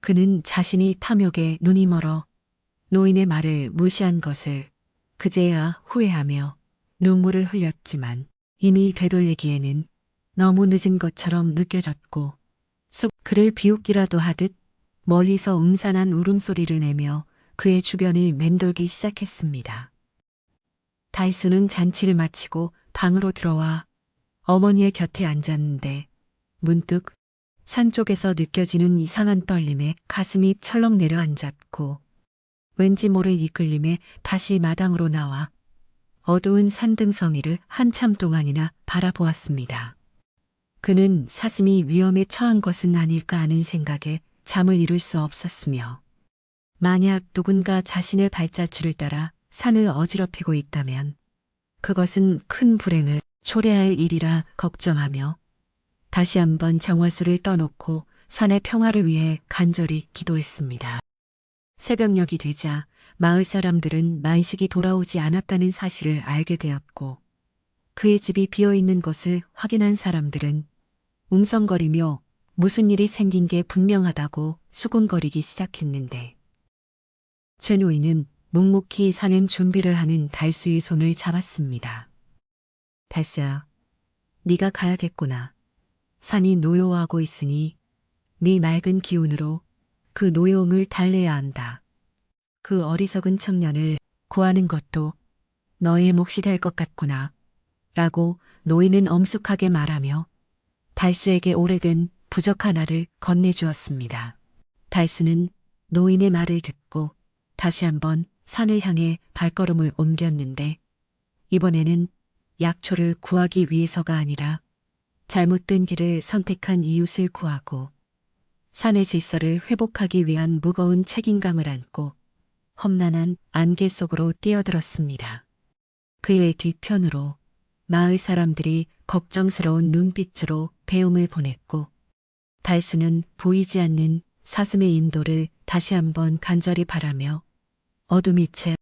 그는 자신이 탐욕에 눈이 멀어 노인의 말을 무시한 것을 그제야 후회하며 눈물을 흘렸지만 이미 되돌리기에는 너무 늦은 것처럼 느껴졌고 그를 비웃기라도 하듯 멀리서 음산한 울음소리를 내며 그의 주변을 맴돌기 시작했습니다. 달수는 잔치를 마치고 방으로 들어와 어머니의 곁에 앉았는데 문득 산 쪽에서 느껴지는 이상한 떨림에 가슴이 철렁 내려앉았고 왠지 모를 이끌림에 다시 마당으로 나와 어두운 산등성이를 한참 동안이나 바라보았습니다. 그는 사슴이 위험에 처한 것은 아닐까 하는 생각에 잠을 이룰 수 없었으며 만약 누군가 자신의 발자취를 따라 산을 어지럽히고 있다면 그것은 큰 불행을 초래할 일이라 걱정하며 다시 한번 정화수를 떠놓고 산의 평화를 위해 간절히 기도했습니다. 새벽녘이 되자 마을 사람들은 만식이 돌아오지 않았다는 사실을 알게 되었고 그의 집이 비어있는 것을 확인한 사람들은 웅성거리며 무슨 일이 생긴 게 분명하다고 수군거리기 시작했는데 최노인은 묵묵히 산행 준비를 하는 달수의 손을 잡았습니다. 달수야, 네가 가야겠구나. 산이 노여워하고 있으니 네 맑은 기운으로 그 노여움을 달래야 한다. 그 어리석은 청년을 구하는 것도 너의 몫이 될 것 같구나. 라고 노인은 엄숙하게 말하며 달수에게 오래된 부적 하나를 건네주었습니다. 달수는 노인의 말을 듣고 다시 한번 산을 향해 발걸음을 옮겼는데 이번에는 약초를 구하기 위해서가 아니라 잘못된 길을 선택한 이웃을 구하고 산의 질서를 회복하기 위한 무거운 책임감을 안고 험난한 안개 속으로 뛰어들었습니다. 그의 뒤편으로 마을 사람들이 걱정스러운 눈빛으로 배움을 보냈고 달수는 보이지 않는 사슴의 인도를 다시 한번 간절히 바라며 어둠이 채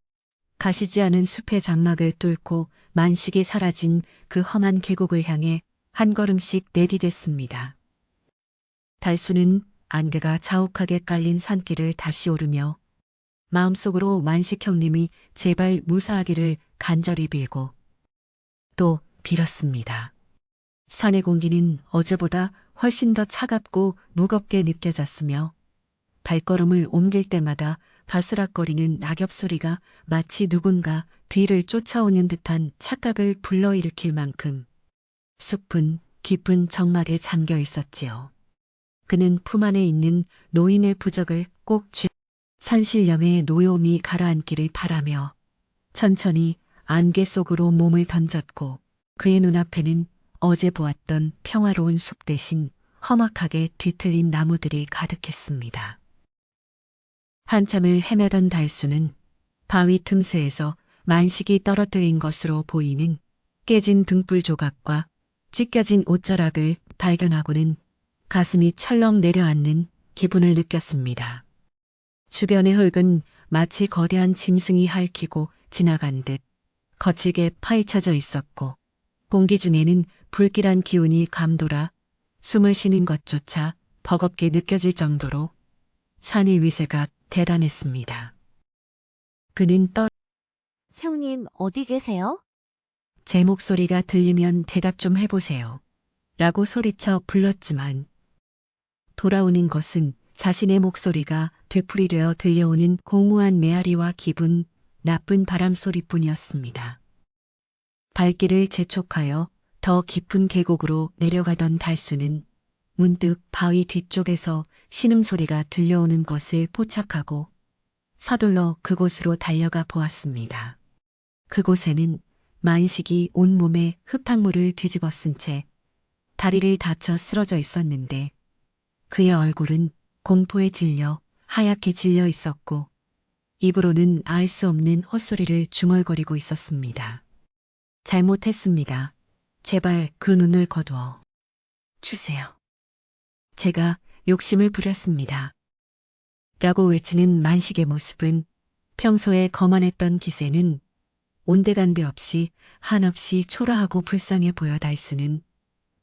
가시지 않은 숲의 장막을 뚫고 만식이 사라진 그 험한 계곡을 향해 한 걸음씩 내디뎠습니다. 달수는 안개가 자욱하게 깔린 산길을 다시 오르며 마음속으로 만식 형님이 제발 무사하기를 간절히 빌고 또 빌었습니다. 산의 공기는 어제보다 훨씬 더 차갑고 무겁게 느껴졌으며 발걸음을 옮길 때마다 바스락거리는 낙엽 소리가 마치 누군가 뒤를 쫓아오는 듯한 착각을 불러일으킬 만큼 숲은 깊은 정막에 잠겨 있었지요. 그는 품 안에 있는 노인의 부적을 꼭 산신령의 노여움이 가라앉기를 바라며 천천히 안개 속으로 몸을 던졌고 그의 눈앞에는 어제 보았던 평화로운 숲 대신 험악하게 뒤틀린 나무들이 가득했습니다. 한참을 헤매던 달수는 바위 틈새에서 만식이 떨어뜨린 것으로 보이는 깨진 등불 조각과 찢겨진 옷자락을 발견하고는 가슴이 철렁 내려앉는 기분을 느꼈습니다. 주변의 흙은 마치 거대한 짐승이 핥히고 지나간 듯 거칠게 파헤쳐져 있었고 공기 중에는 불길한 기운이 감돌아 숨을 쉬는 것조차 버겁게 느껴질 정도로 산의 위세가 대단했습니다. 그는 새우님 어디 계세요? 제 목소리가 들리면 대답 좀 해보세요. 라고 소리쳐 불렀지만 돌아오는 것은 자신의 목소리가 되풀이되어 들려오는 공무한 메아리와 기분 나쁜 바람 소리뿐이었습니다. 발길을 재촉하여 더 깊은 계곡으로 내려가던 달수는 문득 바위 뒤쪽에서 신음소리가 들려오는 것을 포착하고 서둘러 그곳으로 달려가 보았습니다. 그곳에는 만식이 온몸에 흙탕물을 뒤집어 쓴 채 다리를 다쳐 쓰러져 있었는데 그의 얼굴은 공포에 질려 하얗게 질려 있었고 입으로는 알 수 없는 헛소리를 중얼거리고 있었습니다. 잘못했습니다. 제발 그 눈을 거두어 주세요. 제가 욕심을 부렸습니다. 라고 외치는 만식의 모습은 평소에 거만했던 기세는 온데간데 없이 한없이 초라하고 불쌍해 보여 달수는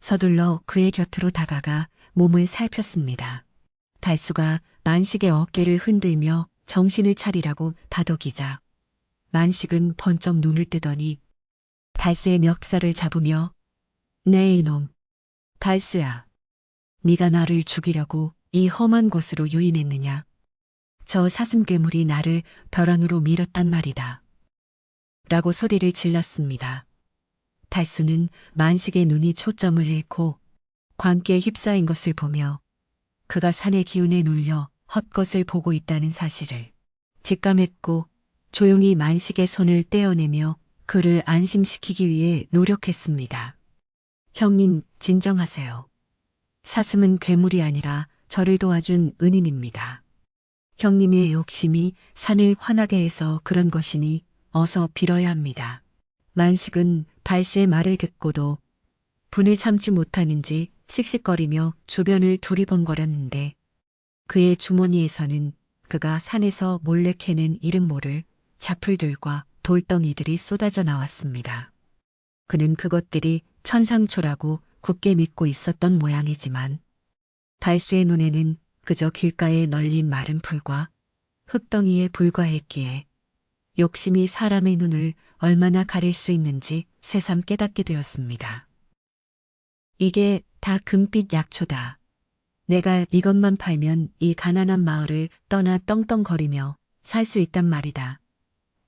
서둘러 그의 곁으로 다가가 몸을 살폈습니다. 달수가 만식의 어깨를 흔들며 정신을 차리라고 다독이자 만식은 번쩍 눈을 뜨더니 달수의 멱살을 잡으며 네 이놈, 달수야. 네가 나를 죽이려고 이 험한 곳으로 유인했느냐. 저 사슴괴물이 나를 벼랑으로 밀었단 말이다. 라고 소리를 질렀습니다. 달수는 만식의 눈이 초점을 잃고 광기에 휩싸인 것을 보며 그가 산의 기운에 눌려 헛것을 보고 있다는 사실을 직감했고 조용히 만식의 손을 떼어내며 그를 안심시키기 위해 노력했습니다. 형님, 진정하세요. 사슴은 괴물이 아니라 저를 도와준 은인입니다. 형님의 욕심이 산을 화나게 해서 그런 것이니 어서 빌어야 합니다. 만식은 달수의 말을 듣고도 분을 참지 못하는지 씩씩거리며 주변을 두리번거렸는데 그의 주머니에서는 그가 산에서 몰래 캐는 이름 모를 자풀들과 돌덩이들이 쏟아져 나왔습니다. 그는 그것들이 천상초라고 굳게 믿고 있었던 모양이지만 달수의 눈에는 그저 길가에 널린 마른 풀과 흙덩이에 불과했기에 욕심이 사람의 눈을 얼마나 가릴 수 있는지 새삼 깨닫게 되었습니다. 이게 다 금빛 약초다. 내가 이것만 팔면 이 가난한 마을을 떠나 떵떵거리며 살 수 있단 말이다.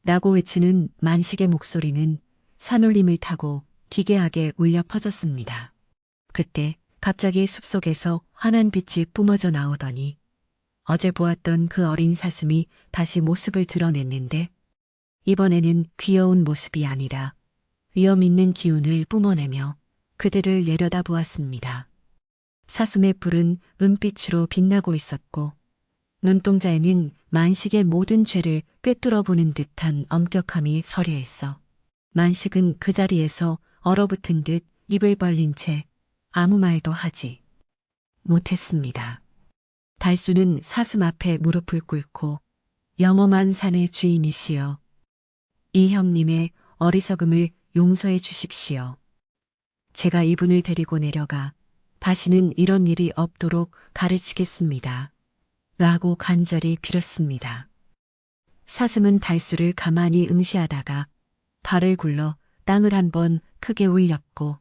라고 외치는 만식의 목소리는 산울림을 타고 기괴하게 울려 퍼졌습니다. 그때 갑자기 숲속에서 환한 빛이 뿜어져 나오더니 어제 보았던 그 어린 사슴이 다시 모습을 드러냈는데 이번에는 귀여운 모습이 아니라 위험 있는 기운을 뿜어내며 그들을 내려다보았습니다. 사슴의 뿔은 은빛으로 빛나고 있었고 눈동자에는 만식의 모든 죄를 꿰뚫어 보는 듯한 엄격함이 서려 있어 만식은 그 자리에서 얼어붙은 듯 입을 벌린 채 아무 말도 하지 못했습니다. 달수는 사슴 앞에 무릎을 꿇고 영험한 산의 주인이시여 이 형님의 어리석음을 용서해 주십시오. 제가 이분을 데리고 내려가 다시는 이런 일이 없도록 가르치겠습니다. 라고 간절히 빌었습니다. 사슴은 달수를 가만히 응시하다가 발을 굴러 땅을 한번 크게 울렸고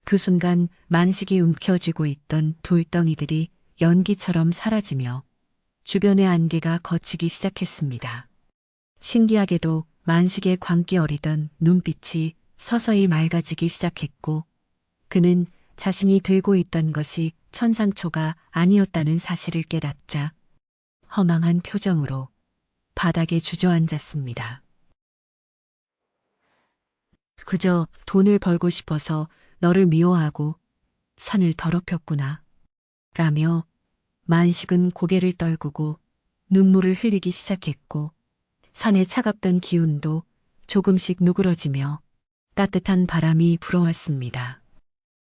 그 순간 만식이 움켜쥐고 있던 돌덩이들이 연기처럼 사라지며 주변의 안개가 걷히기 시작했습니다. 신기하게도 만식의 광기 어리던 눈빛이 서서히 맑아지기 시작했고 그는 자신이 들고 있던 것이 천상초가 아니었다는 사실을 깨닫자 허망한 표정으로 바닥에 주저앉았습니다. 그저 돈을 벌고 싶어서 너를 미워하고 산을 더럽혔구나. 라며 만식은 고개를 떨구고 눈물을 흘리기 시작했고 산의 차갑던 기운도 조금씩 누그러지며 따뜻한 바람이 불어왔습니다.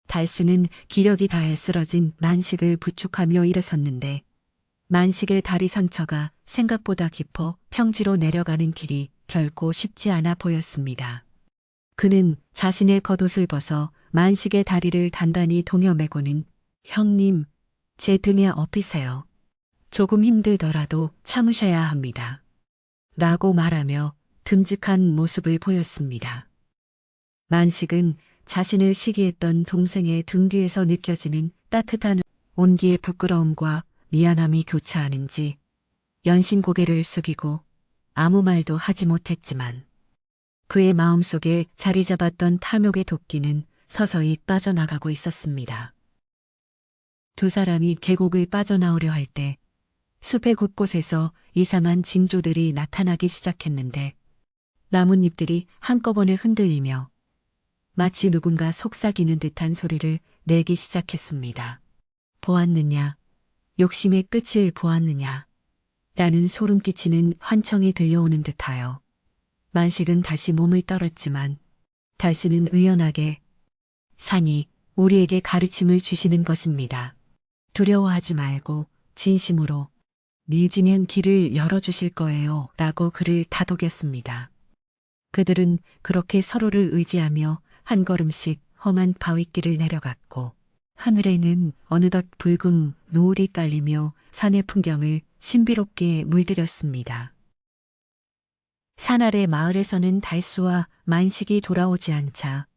달수는 기력이 다해 쓰러진 만식을 부축하며 일어섰는데 만식의 다리 상처가 생각보다 깊어 평지로 내려가는 길이 결코 쉽지 않아 보였습니다. 그는 자신의 겉옷을 벗어 만식의 다리를 단단히 동여매고는 형님, 제 등에 업히세요. 조금 힘들더라도 참으셔야 합니다. 라고 말하며 듬직한 모습을 보였습니다. 만식은 자신을 시기했던 동생의 등 뒤에서 느껴지는 따뜻한 온기의 부끄러움과 미안함이 교차하는지 연신 고개를 숙이고 아무 말도 하지 못했지만 그의 마음속에 자리 잡았던 탐욕의 도끼는 서서히 빠져나가고 있었습니다. 두 사람이 계곡을 빠져나오려 할 때 숲의 곳곳에서 이상한 징조들이 나타나기 시작했는데 나뭇잎들이 한꺼번에 흔들리며 마치 누군가 속삭이는 듯한 소리를 내기 시작했습니다. 보았느냐? 욕심의 끝을 보았느냐? 라는 소름 끼치는 환청이 들려오는 듯하여 만식은 다시 몸을 떨었지만 달수는 의연하게 산이 우리에게 가르침을 주시는 것입니다. 두려워하지 말고 진심으로 밀지면 길을 열어주실 거예요. 라고 그를 다독였습니다. 그들은 그렇게 서로를 의지하며 한 걸음씩 험한 바위길을 내려갔고 하늘에는 어느덧 붉은 노을이 깔리며 산의 풍경을 신비롭게 물들였습니다. 산 아래 마을에서는 달수와 만식이 돌아오지 않자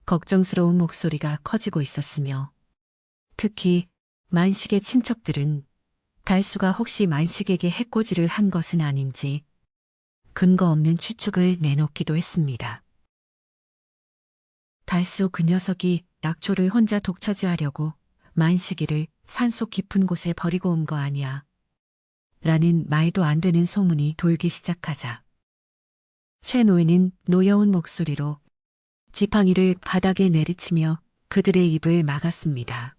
걱정스러운 목소리가 커지고 있었으며 특히 만식의 친척들은 달수가 혹시 만식에게 해코지를 한 것은 아닌지 근거 없는 추측을 내놓기도 했습니다. 달수 그 녀석이 약초를 혼자 독차지하려고 만식이를 산속 깊은 곳에 버리고 온 거 아니야. 라는 말도 안 되는 소문이 돌기 시작하자 최 노인은 노여운 목소리로 지팡이를 바닥에 내리치며 그들의 입을 막았습니다.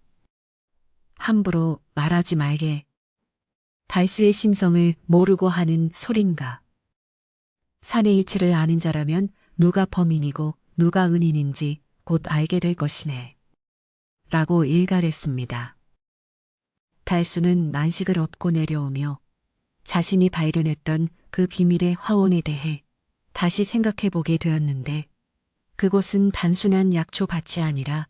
함부로 말하지 말게. 달수의 심성을 모르고 하는 소린가. 산의 이치를 아는 자라면 누가 범인이고 누가 은인인지 곧 알게 될 것이네. 라고 일갈했습니다. 달수는 만식을 업고 내려오며 자신이 발견했던 그 비밀의 화원에 대해 다시 생각해보게 되었는데 그곳은 단순한 약초밭이 아니라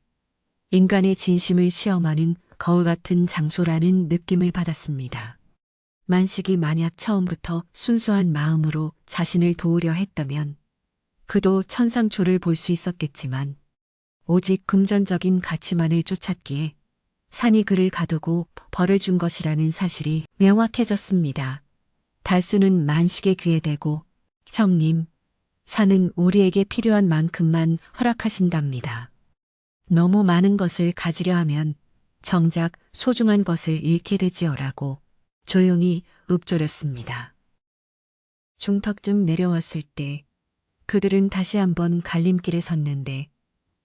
인간의 진심을 시험하는 거울 같은 장소라는 느낌을 받았습니다. 만식이 만약 처음부터 순수한 마음으로 자신을 도우려 했다면 그도 천상초를 볼 수 있었겠지만 오직 금전적인 가치만을 쫓았기에 산이 그를 가두고 벌을 준 것이라는 사실이 명확해졌습니다. 달수는 만식의 귀에 대고 형님, 산은 우리에게 필요한 만큼만 허락하신답니다. 너무 많은 것을 가지려 하면 정작 소중한 것을 잃게 되지요라고 조용히 읊조렸습니다. 중턱쯤 내려왔을 때 그들은 다시 한번 갈림길에 섰는데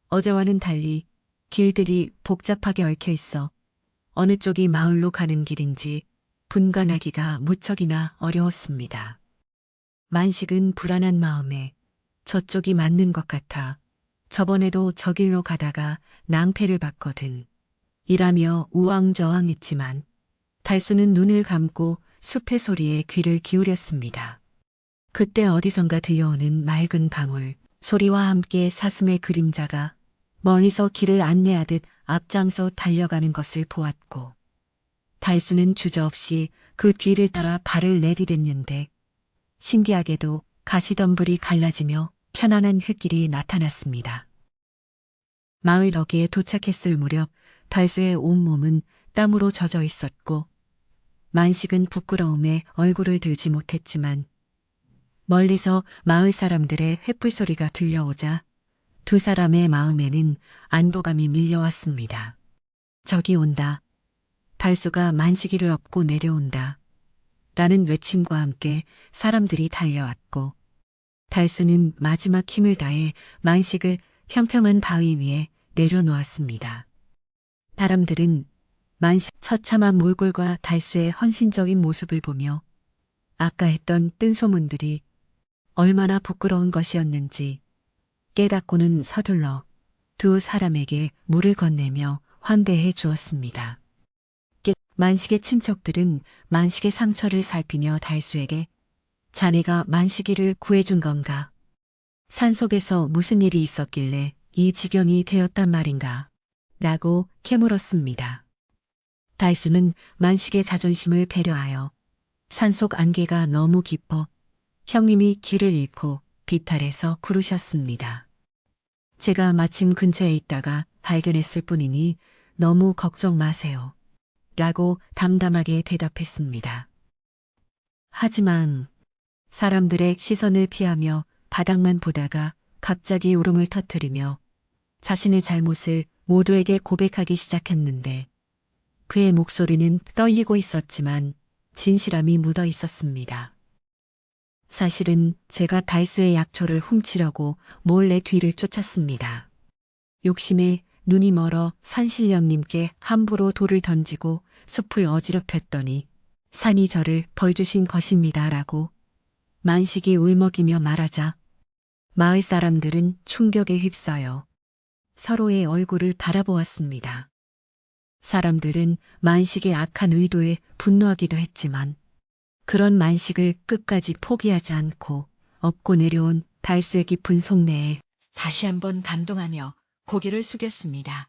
어제와는 달리 길들이 복잡하게 얽혀 있어 어느 쪽이 마을로 가는 길인지 분간하기가 무척이나 어려웠습니다. 만식은 불안한 마음에 저쪽이 맞는 것 같아 저번에도 저 길로 가다가 낭패를 봤거든. 이라며 우왕좌왕했지만 달수는 눈을 감고 숲의 소리에 귀를 기울였습니다. 그때 어디선가 들려오는 맑은 방울 소리와 함께 사슴의 그림자가 멀리서 길을 안내하듯 앞장서 달려가는 것을 보았고 달수는 주저없이 그 뒤를 따라 발을 내디뎠는데 신기하게도 가시덤불이 갈라지며 편안한 흙길이 나타났습니다. 마을 덕에 도착했을 무렵 달수의 온몸은 땀으로 젖어 있었고 만식은 부끄러움에 얼굴을 들지 못했지만 멀리서 마을 사람들의 횃불 소리가 들려오자 두 사람의 마음에는 안도감이 밀려왔습니다. 저기 온다. 달수가 만식이를 업고 내려온다. 라는 외침과 함께 사람들이 달려왔고 달수는 마지막 힘을 다해 만식을 평평한 바위 위에 내려놓았습니다. 사람들은 만식 처참한 몰골과 달수의 헌신적인 모습을 보며 아까 했던 뜬소문들이 얼마나 부끄러운 것이었는지 깨닫고는 서둘러 두 사람에게 물을 건네며 환대해 주었습니다. 만식의 친척들은 만식의 상처를 살피며 달수에게 자네가 만식이를 구해준 건가? 산속에서 무슨 일이 있었길래 이 지경이 되었단 말인가? 라고 캐물었습니다. 달수는 만식의 자존심을 배려하여 산속 안개가 너무 깊어 형님이 길을 잃고 비탈해서 구르셨습니다. 제가 마침 근처에 있다가 발견했을 뿐이니 너무 걱정 마세요. 라고 담담하게 대답했습니다. 하지만 사람들의 시선을 피하며 바닥만 보다가 갑자기 울음을 터뜨리며 자신의 잘못을 모두에게 고백하기 시작했는데 그의 목소리는 떨리고 있었지만 진실함이 묻어 있었습니다. 사실은 제가 달수의 약초를 훔치려고 몰래 뒤를 쫓았습니다. 욕심에 눈이 멀어 산신령님께 함부로 돌을 던지고 숲을 어지럽혔더니 산이 저를 벌주신 것입니다라고 만식이 울먹이며 말하자 마을 사람들은 충격에 휩싸여 서로의 얼굴을 바라보았습니다. 사람들은 만식의 악한 의도에 분노하기도 했지만 그런 만식을 끝까지 포기하지 않고 업고 내려온 달수의 깊은 속내에 다시 한번 감동하며 고개를 숙였습니다.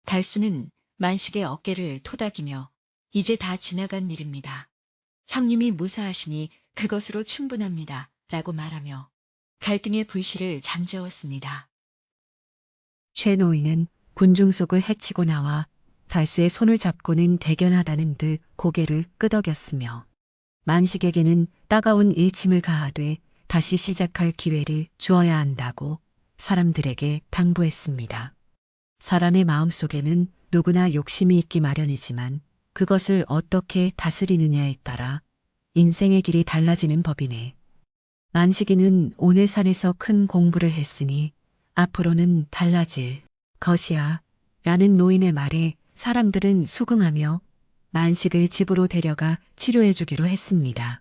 달수는 만식의 어깨를 토닥이며 이제 다 지나간 일입니다. 형님이 무사하시니 그것으로 충분합니다. 라고 말하며 갈등의 불씨를 잠재웠습니다. 최 노인은 군중 속을 헤치고 나와 달수의 손을 잡고는 대견하다는 듯 고개를 끄덕였으며 만식에게는 따가운 일침을 가하되 다시 시작할 기회를 주어야 한다고 사람들에게 당부했습니다. 사람의 마음속에는 누구나 욕심이 있기 마련이지만 그것을 어떻게 다스리느냐에 따라 인생의 길이 달라지는 법이네. 만식이는 오늘 산에서 큰 공부를 했으니 앞으로는 달라질 것이야 라는 노인의 말에 사람들은 수긍하며 만식을 집으로 데려가 치료해 주기로 했습니다.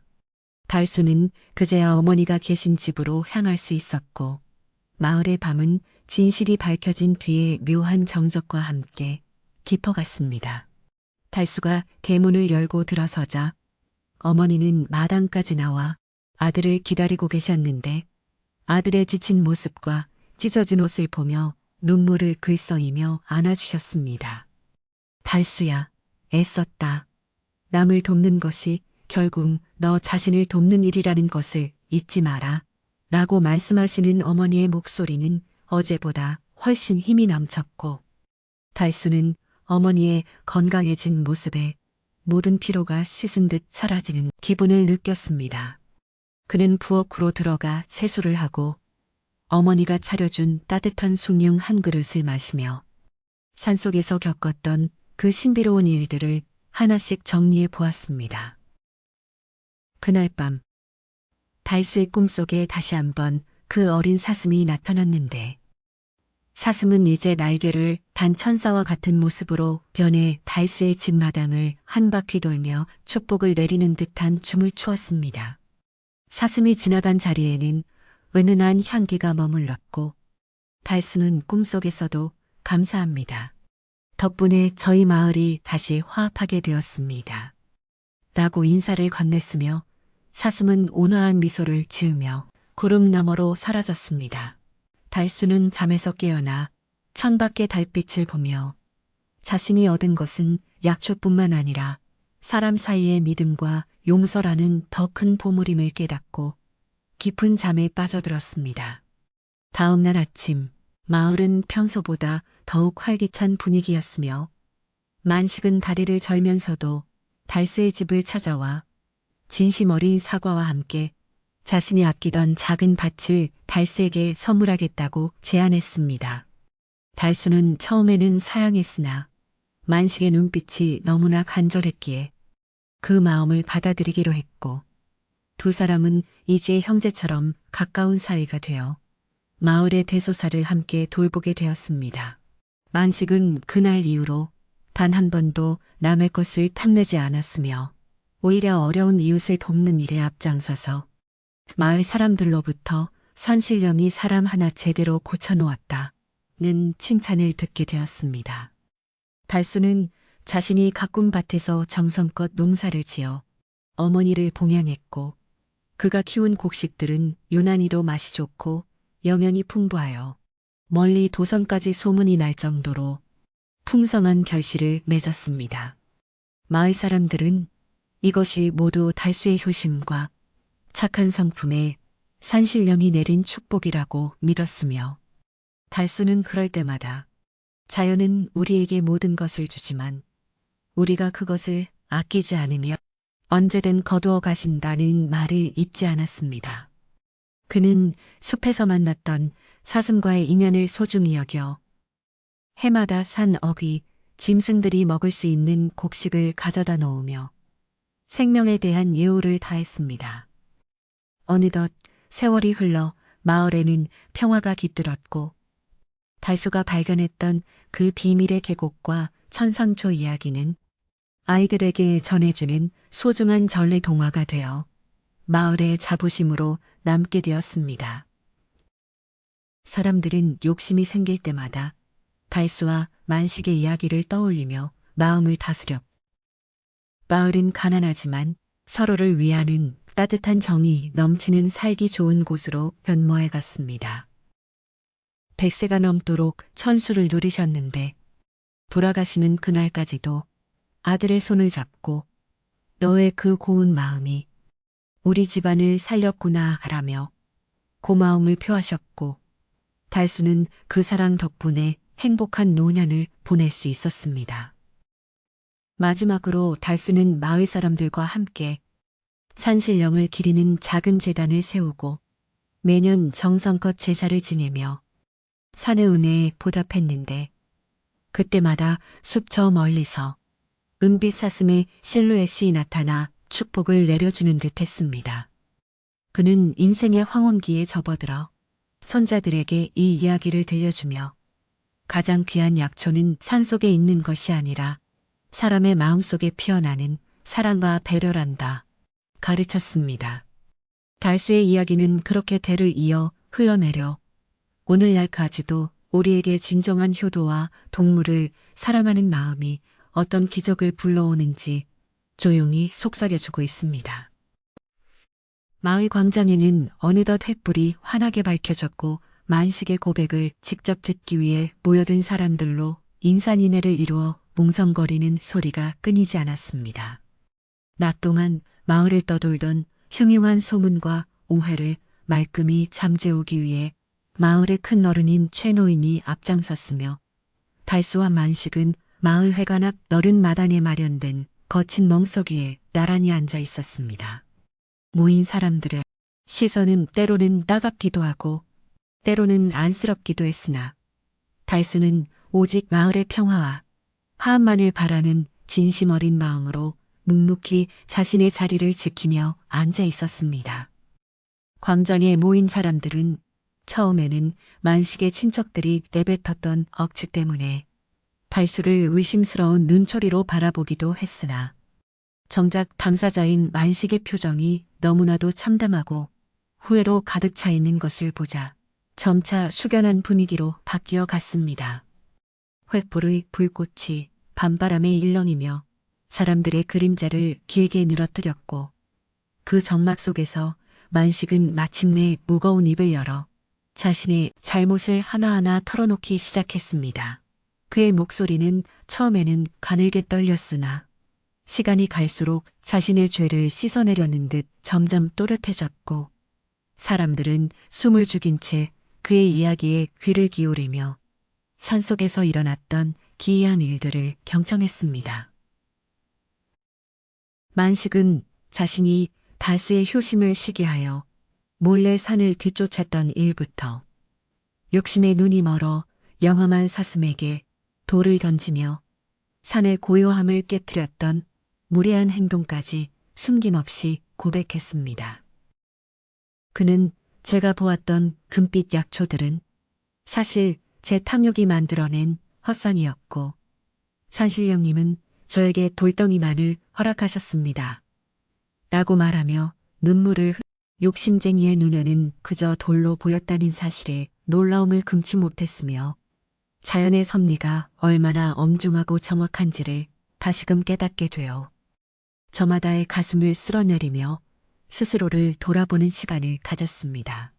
달수는 그제야 어머니가 계신 집으로 향할 수 있었고 마을의 밤은 진실이 밝혀진 뒤에 묘한 정적과 함께 깊어갔습니다. 달수가 대문을 열고 들어서자 어머니는 마당까지 나와 아들을 기다리고 계셨는데 아들의 지친 모습과 찢어진 옷을 보며 눈물을 글썽이며 안아주셨습니다. 달수야, 애썼다. 남을 돕는 것이 결국 너 자신을 돕는 일이라는 것을 잊지 마라. 라고 말씀하시는 어머니의 목소리는 어제보다 훨씬 힘이 넘쳤고 달수는 어머니의 건강해진 모습에 모든 피로가 씻은 듯 사라지는 기분을 느꼈습니다. 그는 부엌으로 들어가 세수를 하고 어머니가 차려준 따뜻한 숭늉 한 그릇을 마시며 산속에서 겪었던 그 신비로운 일들을 하나씩 정리해 보았습니다. 그날 밤 달수의 꿈속에 다시 한번 그 어린 사슴이 나타났는데 사슴은 이제 날개를 단 천사와 같은 모습으로 변해 달수의 집 마당을 한 바퀴 돌며 축복을 내리는 듯한 춤을 추었습니다. 사슴이 지나간 자리에는 은은한 향기가 머물렀고 달수는 꿈속에서도 감사합니다. 덕분에 저희 마을이 다시 화합하게 되었습니다. 라고 인사를 건넸으며 사슴은 온화한 미소를 지으며 구름 너머로 사라졌습니다. 달수는 잠에서 깨어나 창밖의 달빛을 보며 자신이 얻은 것은 약초뿐만 아니라 사람 사이의 믿음과 용서라는 더 큰 보물임을 깨닫고 깊은 잠에 빠져들었습니다. 다음 날 아침 마을은 평소보다 더욱 활기찬 분위기였으며 만식은 다리를 절면서도 달수의 집을 찾아와 진심 어린 사과와 함께 자신이 아끼던 작은 밭을 달수에게 선물하겠다고 제안했습니다. 달수는 처음에는 사양했으나 만식의 눈빛이 너무나 간절했기에 그 마음을 받아들이기로 했고 두 사람은 이제 형제처럼 가까운 사이가 되어 마을의 대소사를 함께 돌보게 되었습니다. 만식은 그날 이후로 단 한 번도 남의 것을 탐내지 않았으며 오히려 어려운 이웃을 돕는 일에 앞장서서 마을 사람들로부터 산신령이 사람 하나 제대로 고쳐놓았다는 칭찬을 듣게 되었습니다. 달수는 자신이 가꾼 밭에서 정성껏 농사를 지어 어머니를 봉양했고 그가 키운 곡식들은 유난히도 맛이 좋고 영양이 풍부하여 멀리 도성까지 소문이 날 정도로 풍성한 결실을 맺었습니다. 마을 사람들은 이것이 모두 달수의 효심과 착한 성품에 산신령이 내린 축복이라고 믿었으며 달수는 그럴 때마다 자연은 우리에게 모든 것을 주지만 우리가 그것을 아끼지 않으며 언제든 거두어 가신다는 말을 잊지 않았습니다. 그는 숲에서 만났던 사슴과의 인연을 소중히 여겨 해마다 산 어귀, 짐승들이 먹을 수 있는 곡식을 가져다 놓으며 생명에 대한 예우를 다했습니다. 어느덧 세월이 흘러 마을에는 평화가 깃들었고 달수가 발견했던 그 비밀의 계곡과 천상초 이야기는 아이들에게 전해주는 소중한 전래 동화가 되어 마을의 자부심으로 남게 되었습니다. 사람들은 욕심이 생길 때마다 달수와 만식의 이야기를 떠올리며 마음을 다스렸고 마을은 가난하지만 서로를 위하는 따뜻한 정이 넘치는 살기 좋은 곳으로 변모해 갔습니다. 100세가 넘도록 천수를 누리셨는데 돌아가시는 그날까지도 아들의 손을 잡고 너의 그 고운 마음이 우리 집안을 살렸구나 하라며 고마움을 표하셨고 달수는 그 사랑 덕분에 행복한 노년을 보낼 수 있었습니다. 마지막으로 달수는 마을 사람들과 함께 산신령을 기리는 작은 제단을 세우고 매년 정성껏 제사를 지내며 산의 은혜에 보답했는데 그때마다 숲 저 멀리서 은빛 사슴의 실루엣이 나타나 축복을 내려주는 듯 했습니다. 그는 인생의 황혼기에 접어들어 손자들에게 이 이야기를 들려주며 가장 귀한 약초는 산속에 있는 것이 아니라 사람의 마음속에 피어나는 사랑과 배려란다 가르쳤습니다. 달수의 이야기는 그렇게 대를 이어 흘러내려 오늘날까지도 우리에게 진정한 효도와 동물을 사랑하는 마음이 어떤 기적을 불러오는지 조용히 속삭여주고 있습니다. 마을 광장에는 어느덧 횃불이 환하게 밝혀졌고 만식의 고백을 직접 듣기 위해 모여든 사람들로 인산인해를 이루어 몽성거리는 소리가 끊이지 않았습니다. 낮 동안 마을을 떠돌던 흉흉한 소문과 오해를 말끔히 잠재우기 위해 마을의 큰 어른인 최노인이 앞장섰으며 달수와 만식은 마을 회관 앞 너른 마당에 마련된 거친 멍석 위에 나란히 앉아 있었습니다. 모인 사람들의 시선은 때로는 따갑기도 하고 때로는 안쓰럽기도 했으나 달수는 오직 마을의 평화와 화합만을 바라는 진심 어린 마음으로 묵묵히 자신의 자리를 지키며 앉아 있었습니다. 광장에 모인 사람들은 처음에는 만식의 친척들이 내뱉었던 억측 때문에 달수를 의심스러운 눈초리로 바라보기도 했으나 정작 당사자인 만식의 표정이 너무나도 참담하고 후회로 가득 차 있는 것을 보자 점차 숙연한 분위기로 바뀌어 갔습니다. 횃불의 불꽃이 밤바람에 일렁이며 사람들의 그림자를 길게 늘어뜨렸고 그 정막 속에서 만식은 마침내 무거운 입을 열어 자신의 잘못을 하나하나 털어놓기 시작했습니다. 그의 목소리는 처음에는 가늘게 떨렸으나 시간이 갈수록 자신의 죄를 씻어내려는 듯 점점 또렷해졌고 사람들은 숨을 죽인 채 그의 이야기에 귀를 기울이며 산속에서 일어났던 기이한 일들을 경청했습니다. 만식은 자신이 달수의 효심을 시기하여 몰래 산을 뒤쫓았던 일부터 욕심에 눈이 멀어 영험한 사슴에게 돌을 던지며 산의 고요함을 깨뜨렸던 무례한 행동까지 숨김없이 고백했습니다. 그는 제가 보았던 금빛 약초들은 사실 제 탐욕이 만들어낸 헛상이었고 산신령님은 저에게 돌덩이만을 허락하셨습니다. 라고 말하며 눈물을 욕심쟁이의 눈에는 그저 돌로 보였다는 사실에 놀라움을 금치 못했으며 자연의 섭리가 얼마나 엄중하고 정확한지를 다시금 깨닫게 되어 저마다의 가슴을 쓸어내리며 스스로를 돌아보는 시간을 가졌습니다.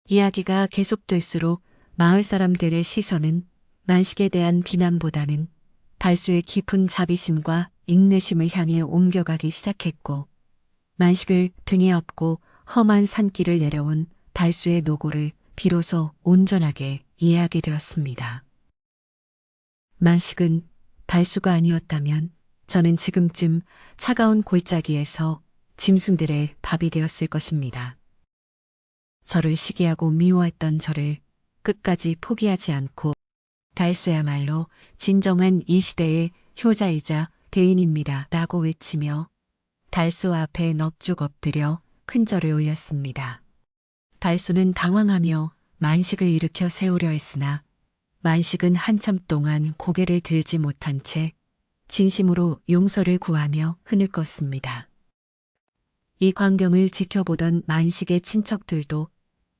이야기가 계속될수록 마을 사람들의 시선은 만식에 대한 비난보다는 달수의 깊은 자비심과 인내심을 향해 옮겨가기 시작했고 만식을 등에 업고 험한 산길을 내려온 달수의 노고를 비로소 온전하게 이해하게 되었습니다. 만식은 달수가 아니었다면 저는 지금쯤 차가운 골짜기에서 짐승들의 밥이 되었을 것입니다. 저를 시기하고 미워했던 저를 끝까지 포기하지 않고 달수야말로 진정한 이 시대의 효자이자 대인입니다. 라고 외치며 달수 앞에 넙죽 엎드려 큰 절을 올렸습니다. 달수는 당황하며 만식을 일으켜 세우려 했으나 만식은 한참 동안 고개를 들지 못한 채 진심으로 용서를 구하며 흔을 껐습니다. 이 광경을 지켜보던 만식의 친척들도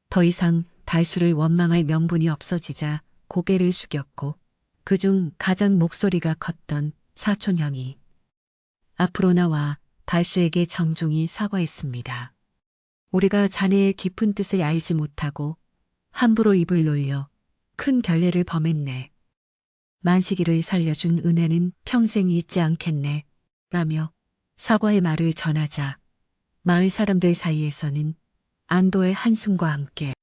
더 이상 달수를 원망할 명분이 없어지자 고개를 숙였고 그중 가장 목소리가 컸던 사촌형이 앞으로 나와 달수에게 정중히 사과했습니다. 우리가 자네의 깊은 뜻을 알지 못하고 함부로 입을 놀려 큰 결례를 범했네. 만식이를 살려준 은혜는 평생 잊지 않겠네. 라며 사과의 말을 전하자 마을 사람들 사이에서는 안도의 한숨과 함께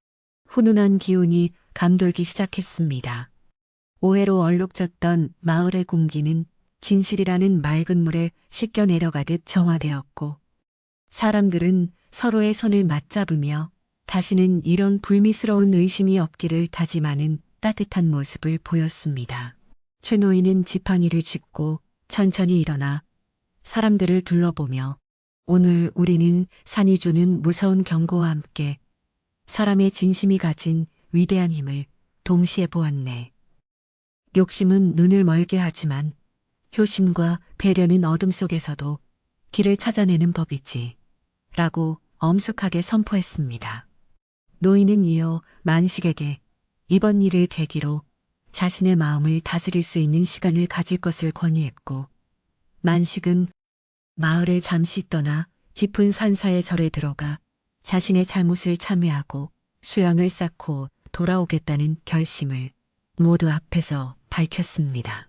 훈훈한 기운이 감돌기 시작했습니다. 오해로 얼룩졌던 마을의 공기는 진실이라는 맑은 물에 씻겨 내려가듯 정화되었고 사람들은 서로의 손을 맞잡으며 다시는 이런 불미스러운 의심이 없기를 다짐하는 따뜻한 모습을 보였습니다. 최 노인은 지팡이를 짚고 천천히 일어나 사람들을 둘러보며 오늘 우리는 산이 주는 무서운 경고와 함께 사람의 진심이 가진 위대한 힘을 동시에 보았네. 욕심은 눈을 멀게 하지만 효심과 배려는 어둠 속에서도 길을 찾아내는 법이지. 라고 엄숙하게 선포했습니다. 노인은 이어 만식에게 이번 일을 계기로 자신의 마음을 다스릴 수 있는 시간을 가질 것을 권유했고 만식은 마을을 잠시 떠나 깊은 산사의 절에 들어가 자신의 잘못을 참회하고 수양을 쌓고 돌아오겠다는 결심을 모두 앞에서 밝혔습니다.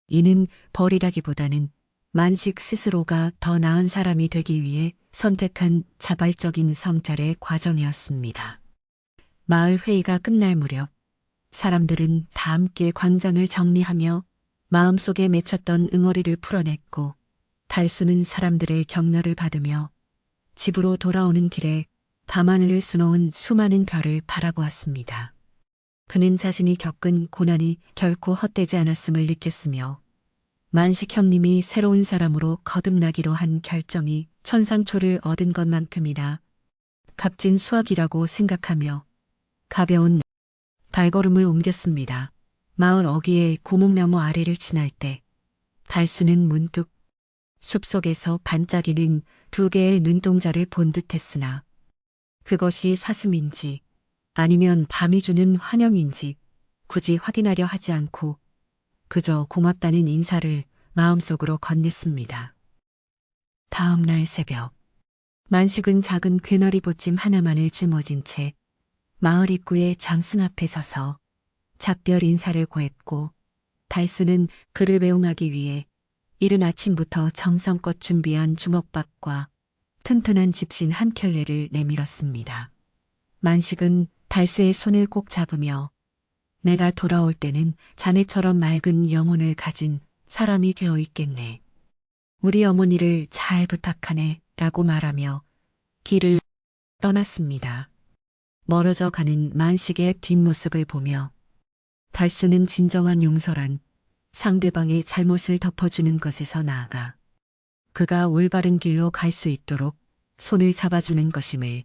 이는 벌이라기보다는 만식 스스로가 더 나은 사람이 되기 위해 선택한 자발적인 성찰의 과정이었습니다. 마을 회의가 끝날 무렵 사람들은 다 함께 광장을 정리하며 마음속에 맺혔던 응어리를 풀어냈고 달수는 사람들의 격려를 받으며 집으로 돌아오는 길에 밤하늘을 수놓은 수많은 별을 바라보았습니다. 그는 자신이 겪은 고난이 결코 헛되지 않았음을 느꼈으며 만식 형님이 새로운 사람으로 거듭나기로 한 결정이 천상초를 얻은 것만큼이나 값진 수확이라고 생각하며 가벼운 발걸음을 옮겼습니다. 마을 어귀의 고목나무 아래를 지날 때 달수는 문득 숲속에서 반짝이는 두 개의 눈동자를 본 듯했으나 그것이 사슴인지 아니면 밤이 주는 환영인지 굳이 확인하려 하지 않고 그저 고맙다는 인사를 마음속으로 건넸습니다. 다음 날 새벽 만식은 작은 괴너리 보찜 하나만을 짊어진 채 마을 입구의 장승 앞에 서서 작별 인사를 고했고 달수는 그를 배웅하기 위해 이른 아침부터 정성껏 준비한 주먹밥과 튼튼한 집신 한 켤레를 내밀었습니다. 만식은 달수의 손을 꼭 잡으며 내가 돌아올 때는 자네처럼 맑은 영혼을 가진 사람이 되어 있겠네. 우리 어머니를 잘 부탁하네 라고 말하며 길을 떠났습니다. 멀어져 가는 만식의 뒷모습을 보며 달수는 진정한 용서란 상대방의 잘못을 덮어주는 것에서 나아가 그가 올바른 길로 갈 수 있도록 손을 잡아주는 것임을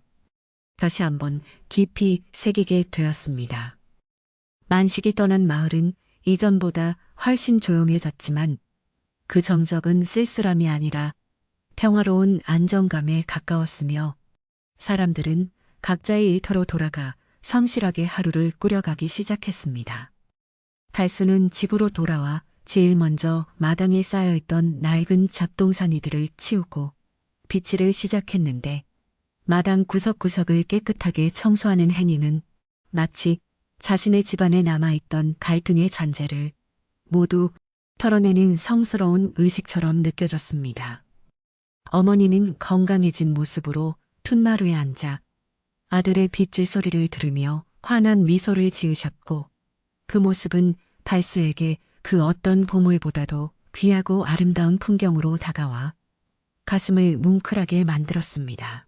다시 한번 깊이 새기게 되었습니다. 만식이 떠난 마을은 이전보다 훨씬 조용해졌지만 그 정적은 쓸쓸함이 아니라 평화로운 안정감에 가까웠으며 사람들은 각자의 일터로 돌아가 성실하게 하루를 꾸려가기 시작했습니다. 달수는 집으로 돌아와 제일 먼저 마당에 쌓여있던 낡은 잡동사니들을 치우고 빗질을 시작했는데 마당 구석구석을 깨끗하게 청소하는 행위는 마치 자신의 집안에 남아있던 갈등의 잔재를 모두 털어내는 성스러운 의식처럼 느껴졌습니다. 어머니는 건강해진 모습으로 툇마루에 앉아 아들의 빗질 소리를 들으며 환한 미소를 지으셨고 그 모습은 달수에게 그 어떤 보물보다도 귀하고 아름다운 풍경으로 다가와 가슴을 뭉클하게 만들었습니다.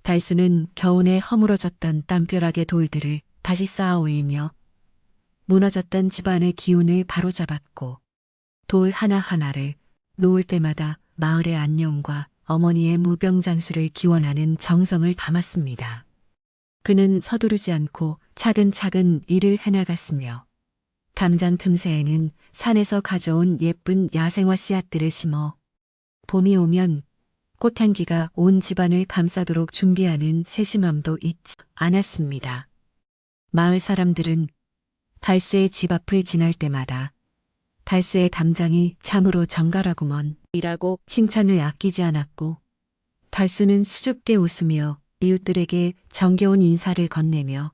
달수는 겨우내 허물어졌던 땀벼락의 돌들을 다시 쌓아 올리며 무너졌던 집안의 기운을 바로잡았고 돌 하나하나를 놓을 때마다 마을의 안녕과 어머니의 무병장수를 기원하는 정성을 담았습니다. 그는 서두르지 않고 차근차근 일을 해나갔으며 담장 틈새에는 산에서 가져온 예쁜 야생화 씨앗들을 심어 봄이 오면 꽃향기가 온 집안을 감싸도록 준비하는 세심함도 잊지 않았습니다. 마을 사람들은 달수의 집 앞을 지날 때마다 달수의 담장이 참으로 정갈하구먼 이라고 칭찬을 아끼지 않았고 달수는 수줍게 웃으며 이웃들에게 정겨운 인사를 건네며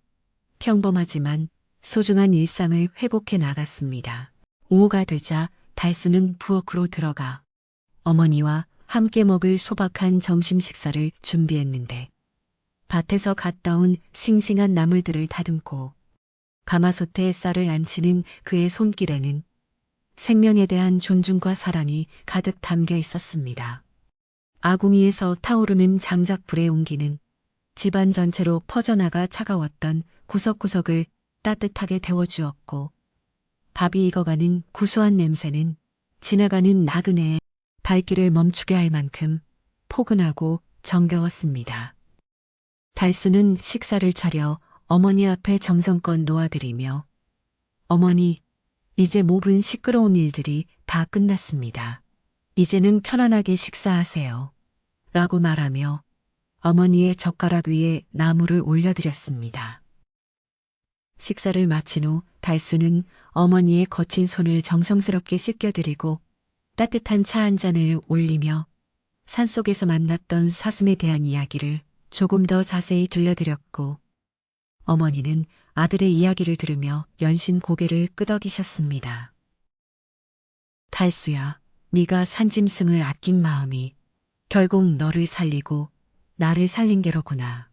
평범하지만 소중한 일상을 회복해 나갔습니다. 오후가 되자 달수는 부엌으로 들어가 어머니와 함께 먹을 소박한 점심 식사를 준비했는데 밭에서 갓 따온 싱싱한 나물들을 다듬고 가마솥에 쌀을 안치는 그의 손길에는 생명에 대한 존중과 사랑이 가득 담겨 있었습니다. 아궁이에서 타오르는 장작불의 온기는 집안 전체로 퍼져나가 차가웠던 구석구석을 따뜻하게 데워주었고 밥이 익어가는 구수한 냄새는 지나가는 나그네의 발길을 멈추게 할 만큼 포근하고 정겨웠습니다. 달수는 식사를 차려 어머니 앞에 정성껏 놓아드리며 어머니, 이제 모든 시끄러운 일들이 다 끝났습니다. 이제는 편안하게 식사하세요. 라고 말하며 어머니의 젓가락 위에 나물을 올려드렸습니다. 식사를 마친 후 달수는 어머니의 거친 손을 정성스럽게 씻겨드리고 따뜻한 차 한 잔을 올리며 산속에서 만났던 사슴에 대한 이야기를 조금 더 자세히 들려드렸고 어머니는 아들의 이야기를 들으며 연신 고개를 끄덕이셨습니다. 달수야, 네가 산짐승을 아낀 마음이 결국 너를 살리고 나를 살린 게로구나.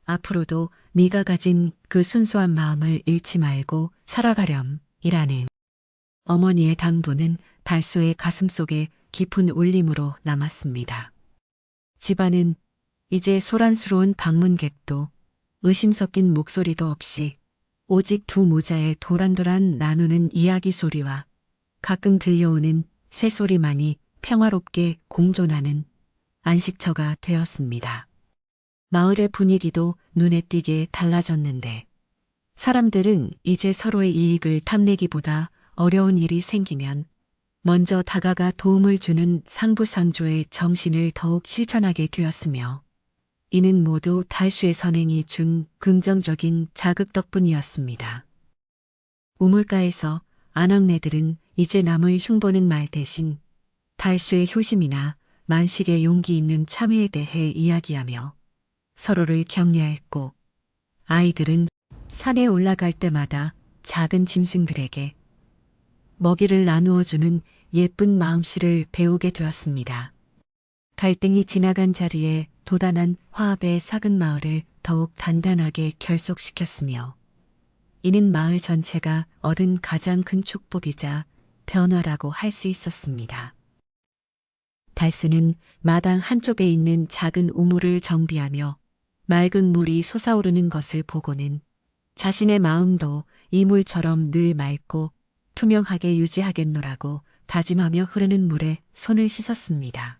앞으로도 네가 가진 그 순수한 마음을 잃지 말고 살아가렴 이라는 어머니의 당부는 달수의 가슴속에 깊은 울림으로 남았습니다. 집안은 이제 소란스러운 방문객도 의심 섞인 목소리도 없이 오직 두 모자의 도란도란 나누는 이야기 소리와 가끔 들려오는 새소리만이 평화롭게 공존하는 안식처가 되었습니다. 마을의 분위기도 눈에 띄게 달라졌는데 사람들은 이제 서로의 이익을 탐내기보다 어려운 일이 생기면 먼저 다가가 도움을 주는 상부상조의 정신을 더욱 실천하게 되었으며 이는 모두 달수의 선행이 준 긍정적인 자극 덕분이었습니다. 우물가에서 아낙네들은 이제 남을 흉보는 말 대신 달수의 효심이나 만식의 용기 있는 참여에 대해 이야기하며 서로를 격려했고 아이들은 산에 올라갈 때마다 작은 짐승들에게 먹이를 나누어주는 예쁜 마음씨를 배우게 되었습니다. 갈등이 지나간 자리에 도단한 화합의 삭은 마을을 더욱 단단하게 결속시켰으며 이는 마을 전체가 얻은 가장 큰 축복이자 변화라고 할 수 있었습니다. 달수는 마당 한쪽에 있는 작은 우물을 정비하며 맑은 물이 솟아오르는 것을 보고는 자신의 마음도 이 물처럼 늘 맑고 투명하게 유지하겠노라고 다짐하며 흐르는 물에 손을 씻었습니다.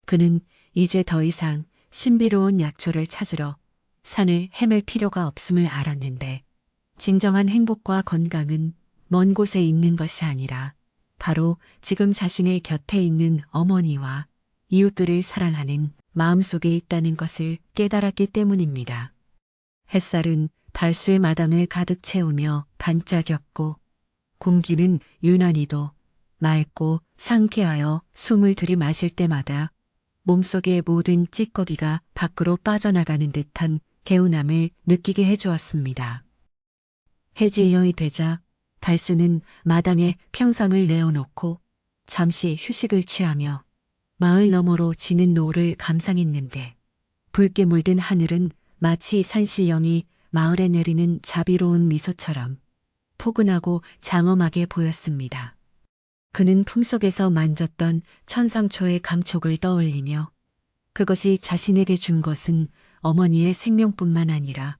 그는 이제 더 이상 신비로운 약초를 찾으러 산을 헤맬 필요가 없음을 알았는데 진정한 행복과 건강은 먼 곳에 있는 것이 아니라 바로 지금 자신의 곁에 있는 어머니와 이웃들을 사랑하는 마음속에 있다는 것을 깨달았기 때문입니다. 햇살은 달수의 마당을 가득 채우며 반짝였고 공기는 유난히도 맑고 상쾌하여 숨을 들이마실 때마다 몸속의 모든 찌꺼기가 밖으로 빠져나가는 듯한 개운함을 느끼게 해주었습니다. 해질녘이 되자 달수는 마당에 평상을 내어놓고 잠시 휴식을 취하며 마을 너머로 지는 노을을 감상했는데 붉게 물든 하늘은 마치 산시령이 마을에 내리는 자비로운 미소처럼 포근하고 장엄하게 보였습니다. 그는 품속에서 만졌던 천상초의 감촉을 떠올리며 그것이 자신에게 준 것은 어머니의 생명뿐만 아니라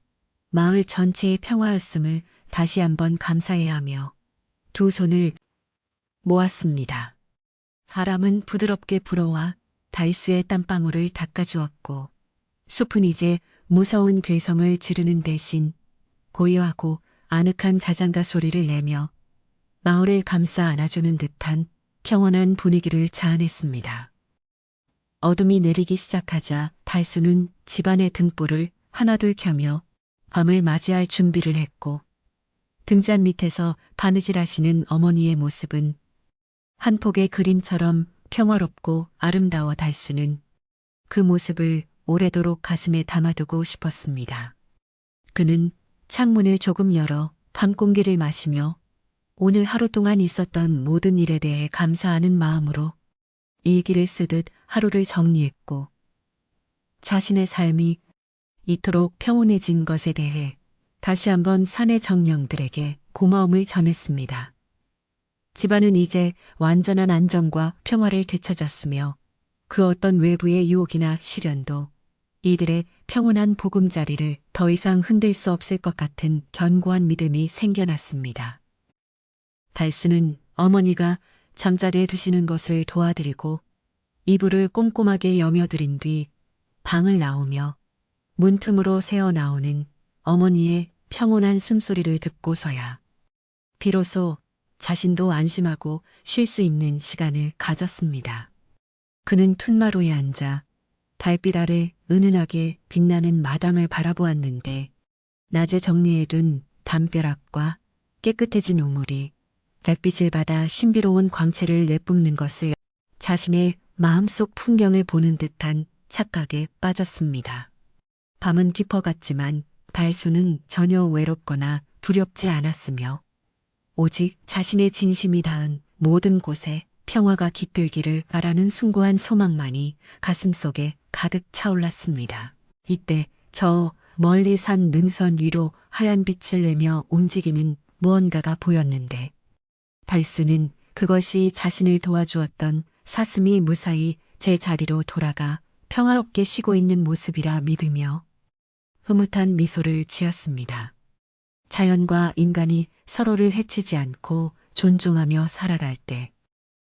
마을 전체의 평화였음을 다시 한번 감사해야 하며 두 손을 모았습니다. 바람은 부드럽게 불어와 달수의 땀방울을 닦아주었고 숲은 이제 무서운 괴성을 지르는 대신 고요하고 아늑한 자장가 소리를 내며 마을을 감싸 안아주는 듯한 평온한 분위기를 자아냈습니다. 어둠이 내리기 시작하자 달수는 집안의 등불을 하나둘 켜며 밤을 맞이할 준비를 했고 등잔 밑에서 바느질하시는 어머니의 모습은 한 폭의 그림처럼 평화롭고 아름다워 달수는 그 모습을 오래도록 가슴에 담아두고 싶었습니다. 그는 창문을 조금 열어 밤 공기를 마시며 오늘 하루 동안 있었던 모든 일에 대해 감사하는 마음으로 일기를 쓰듯 하루를 정리했고 자신의 삶이 이토록 평온해진 것에 대해 다시 한번 사내 정령들에게 고마움을 전했습니다. 집안은 이제 완전한 안정과 평화를 되찾았으며 그 어떤 외부의 유혹이나 시련도 이들의 평온한 보금자리를 더 이상 흔들 수 없을 것 같은 견고한 믿음이 생겨났습니다. 달수는 어머니가 잠자리에 드시는 것을 도와드리고 이불을 꼼꼼하게 여며드린 뒤 방을 나오며 문틈으로 새어나오는 어머니의 평온한 숨소리를 듣고서야 비로소 자신도 안심하고 쉴 수 있는 시간을 가졌습니다. 그는 툇마루에 앉아 달빛 아래 은은하게 빛나는 마당을 바라보았는데 낮에 정리해둔 담벼락과 깨끗해진 우물이 달빛을 받아 신비로운 광채를 내뿜는 것을 자신의 마음속 풍경을 보는 듯한 착각에 빠졌습니다. 밤은 깊어갔지만 달수는 전혀 외롭거나 두렵지 않았으며 오직 자신의 진심이 닿은 모든 곳에 평화가 깃들기를 바라는 숭고한 소망만이 가슴속에 가득 차올랐습니다. 이때 저 멀리 산 능선 위로 하얀 빛을 내며 움직이는 무언가가 보였는데 달수는 그것이 자신을 도와주었던 사슴이 무사히 제자리로 돌아가 평화롭게 쉬고 있는 모습이라 믿으며 흐뭇한 미소를 지었습니다. 자연과 인간이 서로를 해치지 않고 존중하며 살아갈 때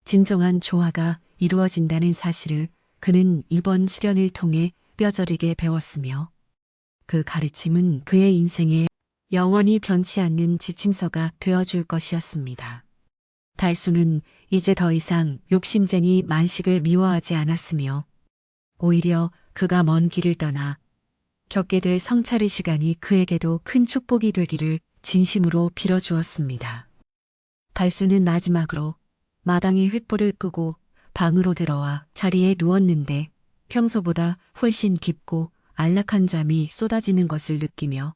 진정한 조화가 이루어진다는 사실을 그는 이번 시련을 통해 뼈저리게 배웠으며 그 가르침은 그의 인생에 영원히 변치 않는 지침서가 되어줄 것이었습니다. 달수는 이제 더 이상 욕심쟁이 만식을 미워하지 않았으며 오히려 그가 먼 길을 떠나 겪게 될 성찰의 시간이 그에게도 큰 축복이 되기를 진심으로 빌어주었습니다. 달수는 마지막으로 마당에 횃불을 끄고 방으로 들어와 자리에 누웠는데 평소보다 훨씬 깊고 안락한 잠이 쏟아지는 것을 느끼며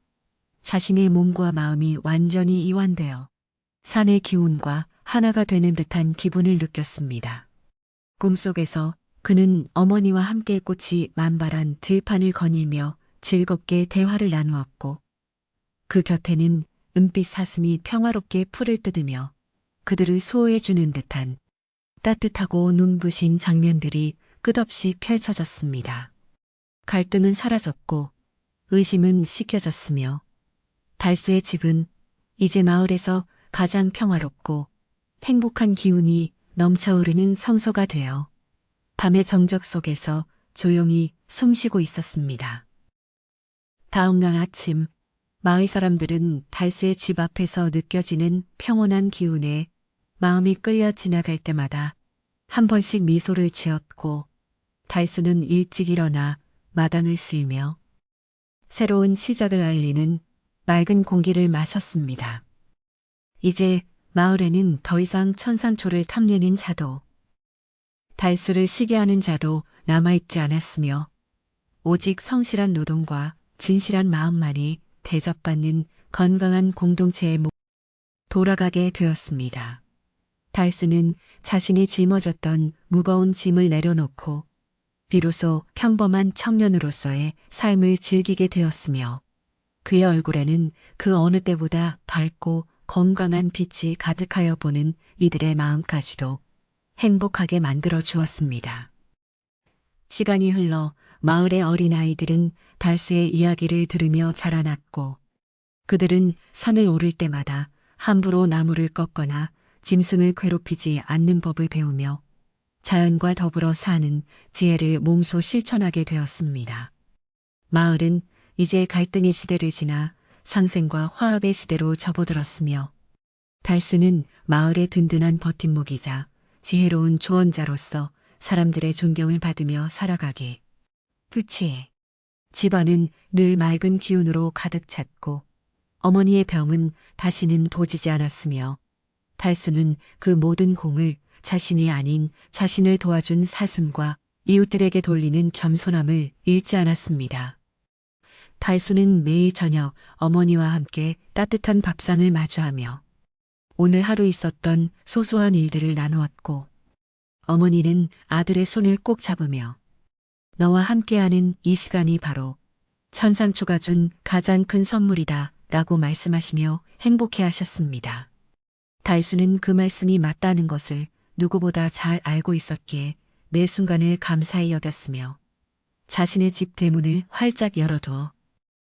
자신의 몸과 마음이 완전히 이완되어 산의 기운과 하나가 되는 듯한 기분을 느꼈습니다. 꿈속에서 그는 어머니와 함께 꽃이 만발한 들판을 거닐며 즐겁게 대화를 나누었고 그 곁에는 은빛 사슴이 평화롭게 풀을 뜯으며 그들을 수호해주는 듯한 따뜻하고 눈부신 장면들이 끝없이 펼쳐졌습니다. 갈등은 사라졌고 의심은 씻겨졌으며 달수의 집은 이제 마을에서 가장 평화롭고 행복한 기운이 넘쳐흐르는 성소가 되어 밤의 정적 속에서 조용히 숨쉬고 있었습니다. 다음날 아침 마을 사람들은 달수의 집 앞에서 느껴지는 평온한 기운에 마음이 끌려 지나갈 때마다 한 번씩 미소를 지었고 달수는 일찍 일어나 마당을 쓸며 새로운 시작을 알리는 맑은 공기를 마셨습니다. 이제 마을에는 더 이상 천상초를 탐내는 자도 달수를 쉬게 하는 자도 남아있지 않았으며 오직 성실한 노동과 진실한 마음만이 대접받는 건강한 공동체에 돌아가게 되었습니다. 달수는 자신이 짊어졌던 무거운 짐을 내려놓고 비로소 평범한 청년으로서의 삶을 즐기게 되었으며 그의 얼굴에는 그 어느 때보다 밝고 건강한 빛이 가득하여 보는 이들의 마음까지도 행복하게 만들어 주었습니다. 시간이 흘러 마을의 어린아이들은 달수의 이야기를 들으며 자라났고 그들은 산을 오를 때마다 함부로 나무를 꺾거나 짐승을 괴롭히지 않는 법을 배우며 자연과 더불어 사는 지혜를 몸소 실천하게 되었습니다. 마을은 이제 갈등의 시대를 지나 상생과 화합의 시대로 접어들었으며 달수는 마을의 든든한 버팀목이자 지혜로운 조언자로서 사람들의 존경을 받으며 살아가기. 끝이 집안은 늘 맑은 기운으로 가득 찼고 어머니의 병은 다시는 도지지 않았으며 달수는 그 모든 공을 자신이 아닌 자신을 도와준 사슴과 이웃들에게 돌리는 겸손함을 잃지 않았습니다. 달수는 매일 저녁 어머니와 함께 따뜻한 밥상을 마주하며 오늘 하루 있었던 소소한 일들을 나누었고 어머니는 아들의 손을 꼭 잡으며 너와 함께하는 이 시간이 바로 천상초가 준 가장 큰 선물이다 라고 말씀하시며 행복해 하셨습니다. 달수는 그 말씀이 맞다는 것을 누구보다 잘 알고 있었기에 매 순간을 감사히 여겼으며 자신의 집 대문을 활짝 열어두어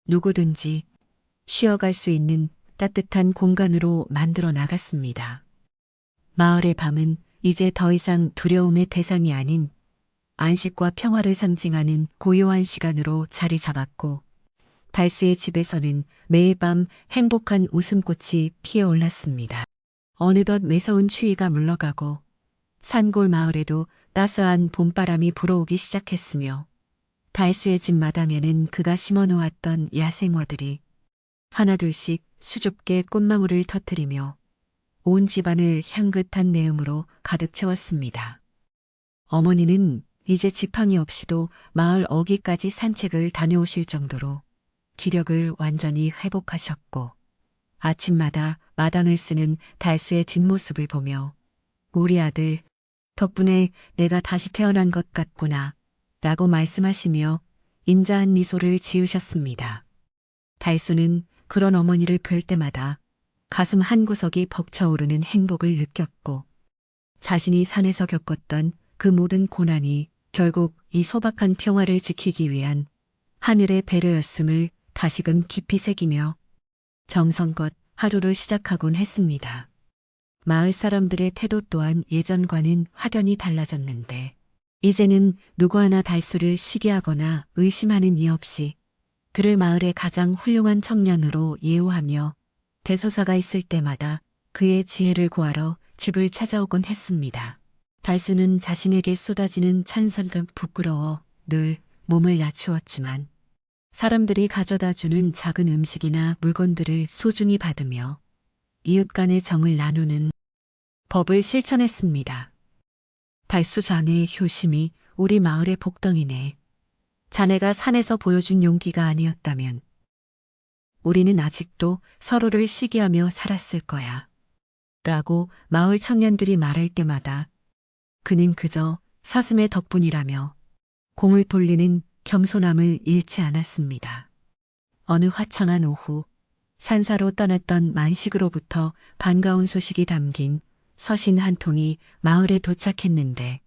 누구든지 쉬어갈 수 있는 따뜻한 공간으로 만들어 나갔습니다. 마을의 밤은 이제 더 이상 두려움의 대상이 아닌 안식과 평화를 상징하는 고요한 시간으로 자리 잡았고 달수의 집에서는 매일 밤 행복한 웃음꽃이 피어올랐습니다. 어느덧 매서운 추위가 물러가고 산골 마을에도 따스한 봄바람이 불어오기 시작했으며 달수의 집 마당에는 그가 심어놓았던 야생화들이 하나둘씩 수줍게 꽃망울을 터뜨리며 온 집안을 향긋한 내음으로 가득 채웠습니다. 어머니는 이제 지팡이 없이도 마을 어귀까지 산책을 다녀오실 정도로 기력을 완전히 회복하셨고 아침마다 마당을 쓰는 달수의 뒷모습을 보며 우리 아들 덕분에 내가 다시 태어난 것 같구나 라고 말씀하시며 인자한 미소를 지으셨습니다. 달수는 그런 어머니를 뵐 때마다 가슴 한구석이 벅차오르는 행복을 느꼈고 자신이 산에서 겪었던 그 모든 고난이 결국 이 소박한 평화를 지키기 위한 하늘의 배려였음을 다시금 깊이 새기며 정성껏 하루를 시작하곤 했습니다. 마을 사람들의 태도 또한 예전과는 확연히 달라졌는데 이제는 누구 하나 달수를 시기하거나 의심하는 이 없이 그를 마을의 가장 훌륭한 청년으로 예우하며 대소사가 있을 때마다 그의 지혜를 구하러 집을 찾아오곤 했습니다. 달수는 자신에게 쏟아지는 찬사가 부끄러워 늘 몸을 낮추었지만 사람들이 가져다 주는 작은 음식이나 물건들을 소중히 받으며 이웃 간의 정을 나누는 법을 실천했습니다. 달수 자네의 효심이 우리 마을의 복덩이네. 자네가 산에서 보여준 용기가 아니었다면 우리는 아직도 서로를 시기하며 살았을 거야. 라고 마을 청년들이 말할 때마다 그는 그저 사슴의 덕분이라며 공을 돌리는 겸손함을 잃지 않았습니다. 어느 화창한 오후 산사로 떠났던 만식으로부터 반가운 소식이 담긴 서신 한 통이 마을에 도착했는데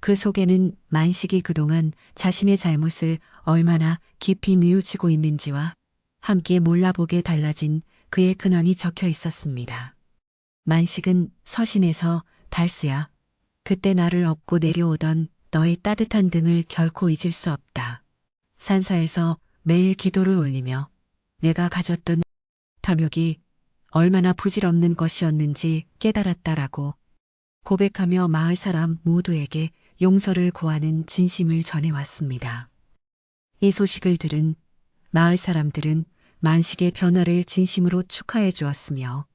그 속에는 만식이 그동안 자신의 잘못을 얼마나 깊이 뉘우치고 있는지와 함께 몰라보게 달라진 그의 근황이 적혀 있었습니다. 만식은 서신에서 달수야, 그때 나를 업고 내려오던 너의 따뜻한 등을 결코 잊을 수 없다. 산사에서 매일 기도를 올리며 내가 가졌던 탐욕이 얼마나 부질없는 것이었는지 깨달았다라고 고백하며 마을 사람 모두에게 용서를 구하는 진심을 전해왔습니다. 이 소식을 들은 마을 사람들은 만식의 변화를 진심으로 축하해 주었으며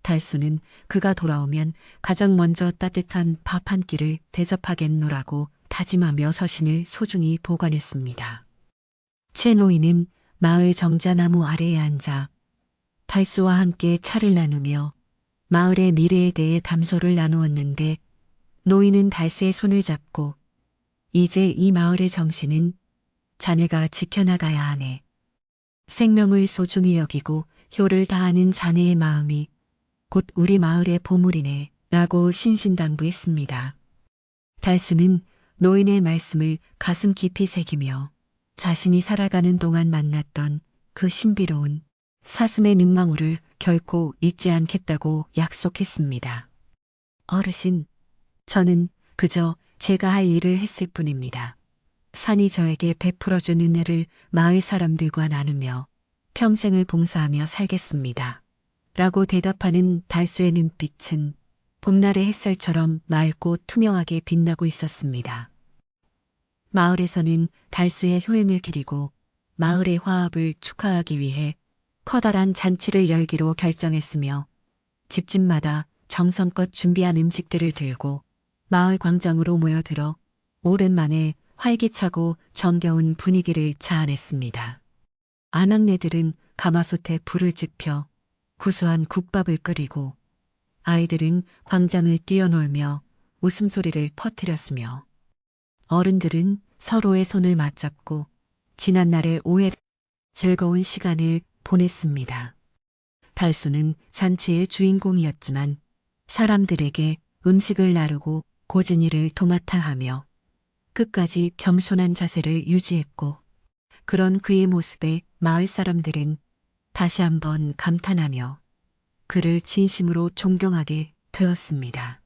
달수는 그가 돌아오면 가장 먼저 따뜻한 밥 한 끼를 대접하겠노라고 다짐하며 서신을 소중히 보관했습니다. 최 노인은 마을 정자나무 아래에 앉아 달수와 함께 차를 나누며 마을의 미래에 대해 담소를 나누었는데 노인은 달수의 손을 잡고 이제 이 마을의 정신은 자네가 지켜나가야 하네. 생명을 소중히 여기고 효를 다하는 자네의 마음이 곧 우리 마을의 보물이네 라고 신신당부했습니다. 달수는 노인의 말씀을 가슴 깊이 새기며 자신이 살아가는 동안 만났던 그 신비로운 사슴의 능망우를 결코 잊지 않겠다고 약속했습니다. 어르신, 저는 그저 제가 할 일을 했을 뿐입니다. 산이 저에게 베풀어준 은혜를 마을 사람들과 나누며 평생을 봉사하며 살겠습니다. 라고 대답하는 달수의 눈빛은 봄날의 햇살처럼 맑고 투명하게 빛나고 있었습니다. 마을에서는 달수의 효행을 기리고 마을의 화합을 축하하기 위해 커다란 잔치를 열기로 결정했으며 집집마다 정성껏 준비한 음식들을 들고 마을 광장으로 모여들어 오랜만에 활기차고 정겨운 분위기를 자아냈습니다. 아낙네들은 가마솥에 불을 지펴 구수한 국밥을 끓이고 아이들은 광장을 뛰어놀며 웃음소리를 퍼뜨렸으며 어른들은 서로의 손을 맞잡고 지난날의 오해 즐거운 시간을 보냈습니다. 달수는 잔치의 주인공이었지만 사람들에게 음식을 나르고 고진이를 도맡아 하며 끝까지 겸손한 자세를 유지했고 그런 그의 모습에 마을 사람들은 다시 한번 감탄하며 그를 진심으로 존경하게 되었습니다.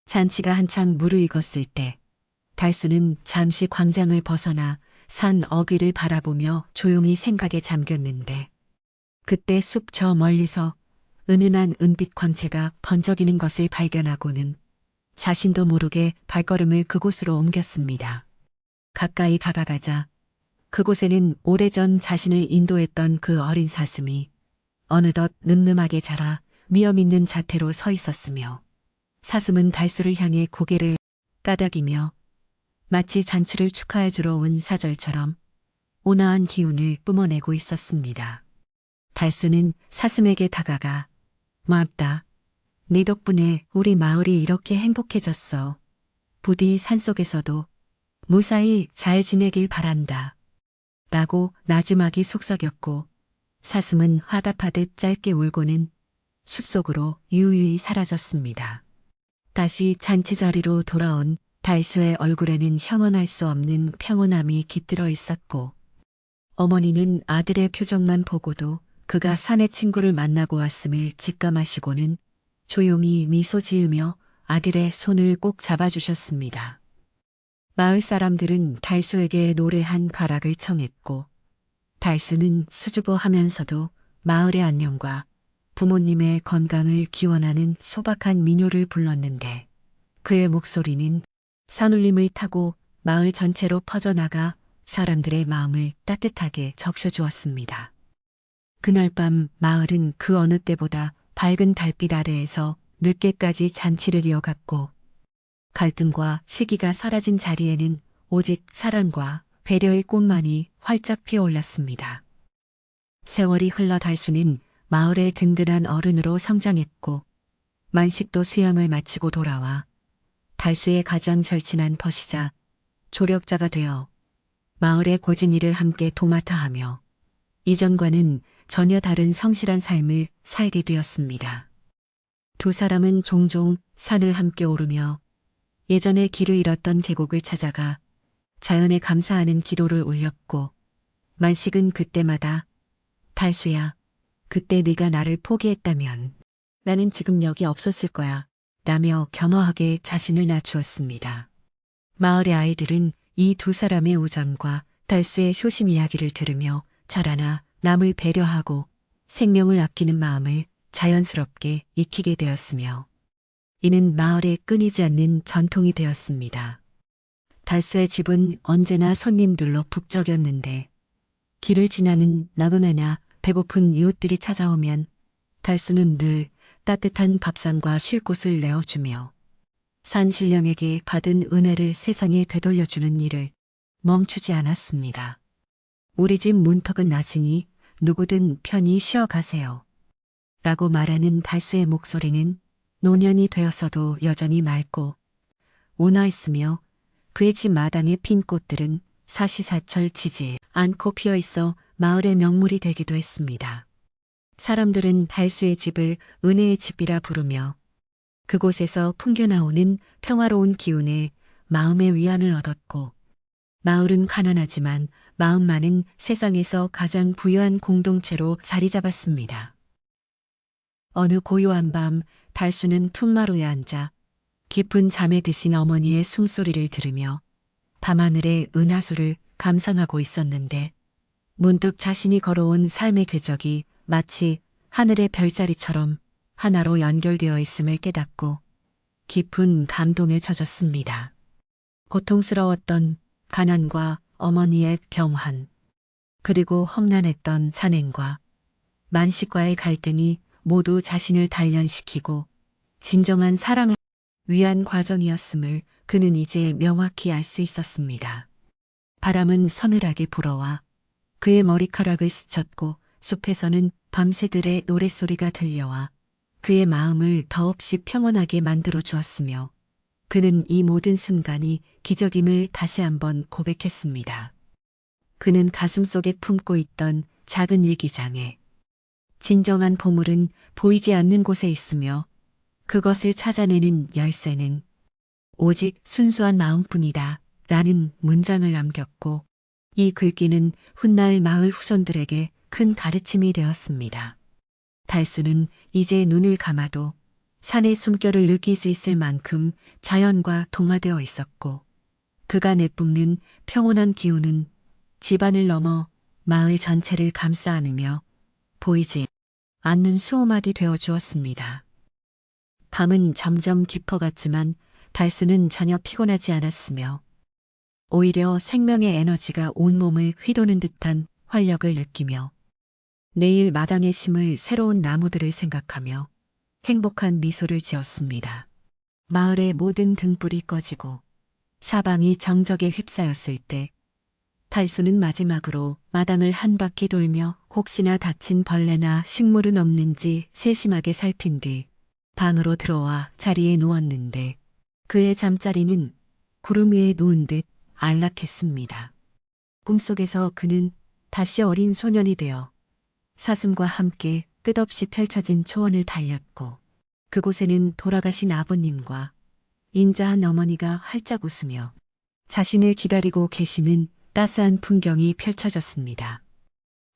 잔치가 한창 무르익었을 때 달수는 잠시 광장을 벗어나 산 어귀를 바라보며 조용히 생각에 잠겼는데 그때 숲 저 멀리서 은은한 은빛 광채가 번쩍이는 것을 발견하고는 자신도 모르게 발걸음을 그곳으로 옮겼습니다. 가까이 다가가자 그곳에는 오래전 자신을 인도했던 그 어린 사슴이 어느덧 늠름하게 자라 위험 있는 자태로 서 있었으며 사슴은 달수를 향해 고개를 까닥이며 마치 잔치를 축하해 주러 온 사절처럼 온화한 기운을 뿜어내고 있었습니다. 달수는 사슴에게 다가가 고맙다. 네 덕분에 우리 마을이 이렇게 행복해졌어. 부디 산속에서도 무사히 잘 지내길 바란다. 라고 나지막이 속삭였고 사슴은 화답하듯 짧게 울고는 숲속으로 유유히 사라졌습니다. 다시 잔치 자리로 돌아온 달수의 얼굴에는 형언할 수 없는 평온함이 깃들어 있었고 어머니는 아들의 표정만 보고도 그가 사내 친구를 만나고 왔음을 직감하시고는 조용히 미소 지으며 아들의 손을 꼭 잡아주셨습니다. 마을 사람들은 달수에게 노래 한 가락을 청했고 달수는 수줍어하면서도 마을의 안녕과 부모님의 건강을 기원하는 소박한 민요를 불렀는데 그의 목소리는 산울림을 타고 마을 전체로 퍼져나가 사람들의 마음을 따뜻하게 적셔주었습니다. 그날 밤 마을은 그 어느 때보다 밝은 달빛 아래에서 늦게까지 잔치를 이어갔고 갈등과 시기가 사라진 자리에는 오직 사랑과 배려의 꽃만이 활짝 피어올랐습니다. 세월이 흘러 달수는 마을의 든든한 어른으로 성장했고 만식도 수양을 마치고 돌아와 달수의 가장 절친한 벗이자 조력자가 되어 마을의 고진이를 함께 도맡아 하며 이전과는 전혀 다른 성실한 삶을 살게 되었습니다. 두 사람은 종종 산을 함께 오르며 예전에 길을 잃었던 계곡을 찾아가 자연에 감사하는 기도를 올렸고 만식은 그때마다 달수야, 그때 네가 나를 포기했다면 나는 지금 여기 없었을 거야 라며 겸허하게 자신을 낮추었습니다. 마을의 아이들은 이 두 사람의 우정과 달수의 효심 이야기를 들으며 자라나 남을 배려하고 생명을 아끼는 마음을 자연스럽게 익히게 되었으며 이는 마을에 끊이지 않는 전통이 되었습니다. 달수의 집은 언제나 손님들로 북적였는데 길을 지나는 나그네나 배고픈 이웃들이 찾아오면 달수는 늘 따뜻한 밥상과 쉴 곳을 내어주며 산신령에게 받은 은혜를 세상에 되돌려주는 일을 멈추지 않았습니다. 우리 집 문턱은 낮으니 누구든 편히 쉬어가세요. 라고 말하는 달수의 목소리는 노년이 되어서도 여전히 맑고 온화했으며 그의 집 마당에 핀 꽃들은 사시사철 지지 않고 피어 있어 마을의 명물이 되기도 했습니다. 사람들은 달수의 집을 은혜의 집이라 부르며 그곳에서 풍겨나오는 평화로운 기운에 마음의 위안을 얻었고 마을은 가난하지만 마음만은 세상에서 가장 부유한 공동체로 자리 잡았습니다. 어느 고요한 밤 달수는 퉁마루에 앉아 깊은 잠에 드신 어머니의 숨소리를 들으며 밤하늘의 은하수를 감상하고 있었는데 문득 자신이 걸어온 삶의 궤적이 마치 하늘의 별자리처럼 하나로 연결되어 있음을 깨닫고 깊은 감동에 젖었습니다. 고통스러웠던 가난과 어머니의 병환, 그리고 험난했던 산행과 만식과의 갈등이 모두 자신을 단련시키고 진정한 사랑을 위한 과정이었음을 그는 이제 명확히 알 수 있었습니다. 바람은 서늘하게 불어와 그의 머리카락을 스쳤고 숲에서는 밤새들의 노랫소리가 들려와 그의 마음을 더없이 평온하게 만들어 주었으며 그는 이 모든 순간이 기적임을 다시 한번 고백했습니다. 그는 가슴속에 품고 있던 작은 일기장에 진정한 보물은 보이지 않는 곳에 있으며 그것을 찾아내는 열쇠는 오직 순수한 마음뿐이다 라는 문장을 남겼고 이 글귀는 훗날 마을 후손들에게 큰 가르침이 되었습니다. 달수는 이제 눈을 감아도 산의 숨결을 느낄 수 있을 만큼 자연과 동화되어 있었고 그가 내뿜는 평온한 기운은 집안을 넘어 마을 전체를 감싸 안으며 보이지 않는 수호막이 되어 주었습니다. 밤은 점점 깊어갔지만 달수는 전혀 피곤하지 않았으며 오히려 생명의 에너지가 온몸을 휘도는 듯한 활력을 느끼며 내일 마당에 심을 새로운 나무들을 생각하며 행복한 미소를 지었습니다. 마을의 모든 등불이 꺼지고 사방이 정적에 휩싸였을 때 달수는 마지막으로 마당을 한 바퀴 돌며 혹시나 다친 벌레나 식물은 없는지 세심하게 살핀 뒤 방으로 들어와 자리에 누웠는데 그의 잠자리는 구름 위에 누운 듯 안락했습니다. 꿈속에서 그는 다시 어린 소년이 되어 사슴과 함께 끝없이 펼쳐진 초원을 달렸고 그곳에는 돌아가신 아버님과 인자한 어머니가 활짝 웃으며 자신을 기다리고 계시는 따스한 풍경이 펼쳐졌습니다.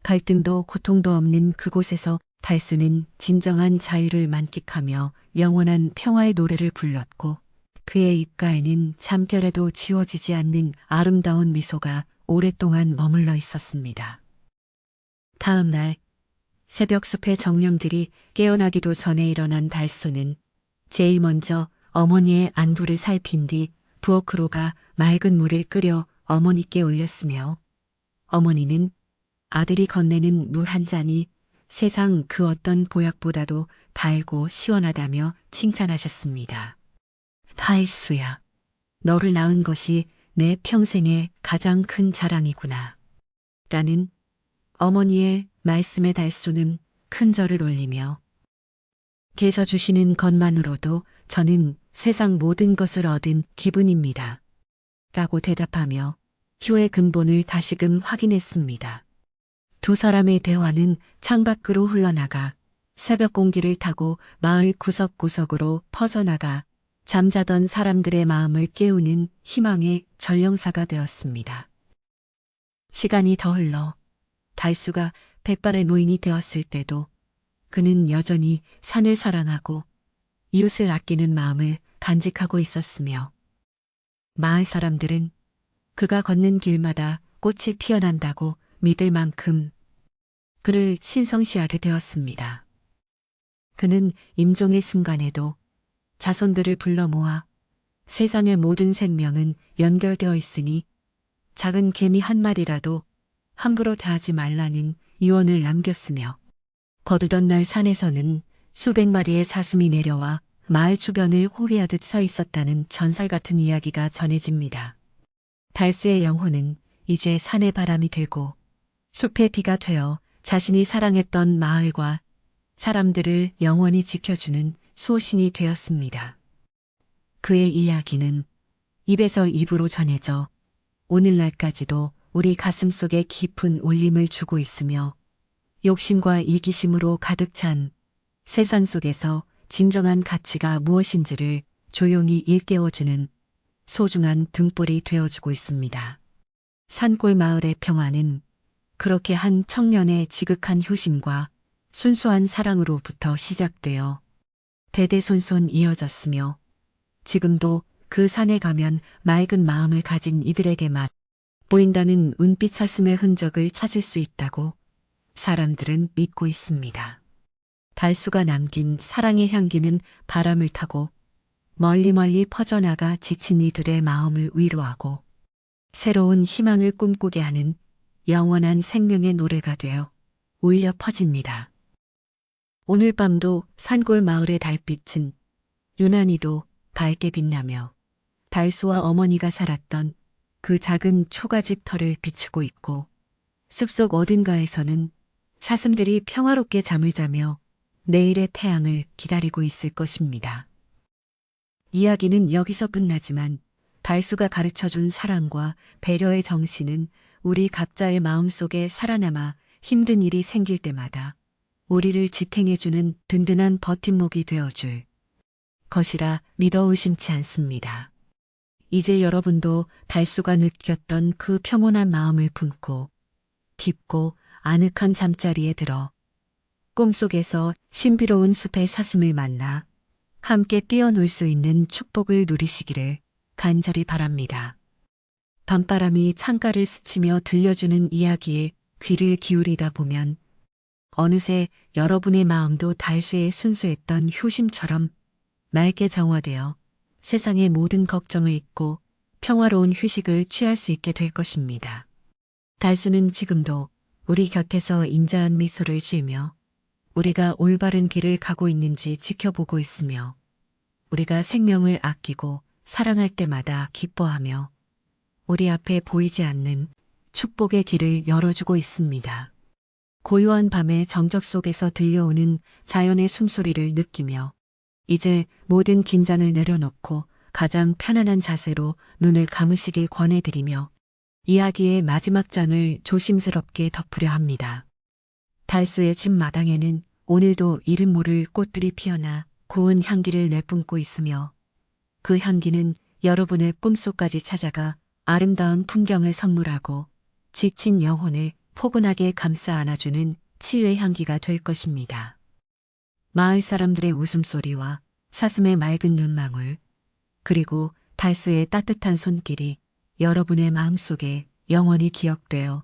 갈등도 고통도 없는 그곳에서 달수는 진정한 자유를 만끽하며 영원한 평화의 노래를 불렀고 그의 입가에는 잠결에도 지워지지 않는 아름다운 미소가 오랫동안 머물러 있었습니다. 다음 날 새벽 숲의 정령들이 깨어나기도 전에 일어난 달수는 제일 먼저 어머니의 안부를 살핀 뒤 부엌으로 가 맑은 물을 끓여 어머니께 올렸으며 어머니는 아들이 건네는 물 한 잔이 세상 그 어떤 보약보다도 달고 시원하다며 칭찬하셨습니다. 달수야, 너를 낳은 것이 내 평생의 가장 큰 자랑이구나. 라는 어머니의 말씀에 달수는 큰 절을 올리며 계셔 주시는 것만으로도 저는 세상 모든 것을 얻은 기분입니다. 라고 대답하며 휴의 근본을 다시금 확인했습니다. 두 사람의 대화는 창밖으로 흘러나가 새벽 공기를 타고 마을 구석구석으로 퍼져나가 잠자던 사람들의 마음을 깨우는 희망의 전령사가 되었습니다. 시간이 더 흘러 달수가 백발의 노인이 되었을 때도 그는 여전히 산을 사랑하고 이웃을 아끼는 마음을 간직하고 있었으며 마을 사람들은 그가 걷는 길마다 꽃이 피어난다고 믿을 만큼 그를 신성시하게 되었습니다. 그는 임종의 순간에도 자손들을 불러 모아 세상의 모든 생명은 연결되어 있으니 작은 개미 한 마리라도 함부로 대하지 말라는 유언을 남겼으며 거두던 날 산에서는 수백 마리의 사슴이 내려와 마을 주변을 호위하듯 서 있었다는 전설 같은 이야기가 전해집니다. 달수의 영혼은 이제 산의 바람이 되고 숲의 비가 되어 자신이 사랑했던 마을과 사람들을 영원히 지켜주는 소신이 되었습니다. 그의 이야기는 입에서 입으로 전해져 오늘날까지도 우리 가슴 속에 깊은 울림을 주고 있으며 욕심과 이기심으로 가득 찬 세상 속에서 진정한 가치가 무엇인지를 조용히 일깨워주는 소중한 등불이 되어주고 있습니다. 산골 마을의 평화는 그렇게 한 청년의 지극한 효심과 순수한 사랑으로부터 시작되어 대대손손 이어졌으며 지금도 그 산에 가면 맑은 마음을 가진 이들에게만 보인다는 은빛 사슴의 흔적을 찾을 수 있다고 사람들은 믿고 있습니다. 달수가 남긴 사랑의 향기는 바람을 타고 멀리 멀리 퍼져나가 지친 이들의 마음을 위로하고 새로운 희망을 꿈꾸게 하는 영원한 생명의 노래가 되어 울려 퍼집니다. 오늘 밤도 산골 마을의 달빛은 유난히도 밝게 빛나며 달수와 어머니가 살았던 그 작은 초가집 터를 비추고 있고 숲속 어딘가에서는 사슴들이 평화롭게 잠을 자며 내일의 태양을 기다리고 있을 것입니다. 이야기는 여기서 끝나지만 달수가 가르쳐준 사랑과 배려의 정신은 우리 각자의 마음속에 살아남아 힘든 일이 생길 때마다 우리를 지탱해주는 든든한 버팀목이 되어줄 것이라 믿어 의심치 않습니다. 이제 여러분도 달수가 느꼈던 그 평온한 마음을 품고 깊고 아늑한 잠자리에 들어 꿈속에서 신비로운 숲의 사슴을 만나 함께 뛰어놀 수 있는 축복을 누리시기를 간절히 바랍니다. 밤바람이 창가를 스치며 들려주는 이야기에 귀를 기울이다 보면 어느새 여러분의 마음도 달수의 순수했던 효심처럼 맑게 정화되어 세상의 모든 걱정을 잊고 평화로운 휴식을 취할 수 있게 될 것입니다. 달수는 지금도 우리 곁에서 인자한 미소를 지으며 우리가 올바른 길을 가고 있는지 지켜보고 있으며 우리가 생명을 아끼고 사랑할 때마다 기뻐하며 우리 앞에 보이지 않는 축복의 길을 열어주고 있습니다. 고요한 밤의 정적 속에서 들려오는 자연의 숨소리를 느끼며 이제 모든 긴장을 내려놓고 가장 편안한 자세로 눈을 감으시길 권해드리며 이야기의 마지막 장을 조심스럽게 덮으려 합니다. 달수의 집 마당에는 오늘도 이름 모를 꽃들이 피어나 고운 향기를 내뿜고 있으며 그 향기는 여러분의 꿈속까지 찾아가 아름다운 풍경을 선물하고 지친 영혼을 포근하게 감싸 안아주는 치유의 향기가 될 것입니다. 마을 사람들의 웃음소리와 사슴의 맑은 눈망울, 그리고 달수의 따뜻한 손길이 여러분의 마음속에 영원히 기억되어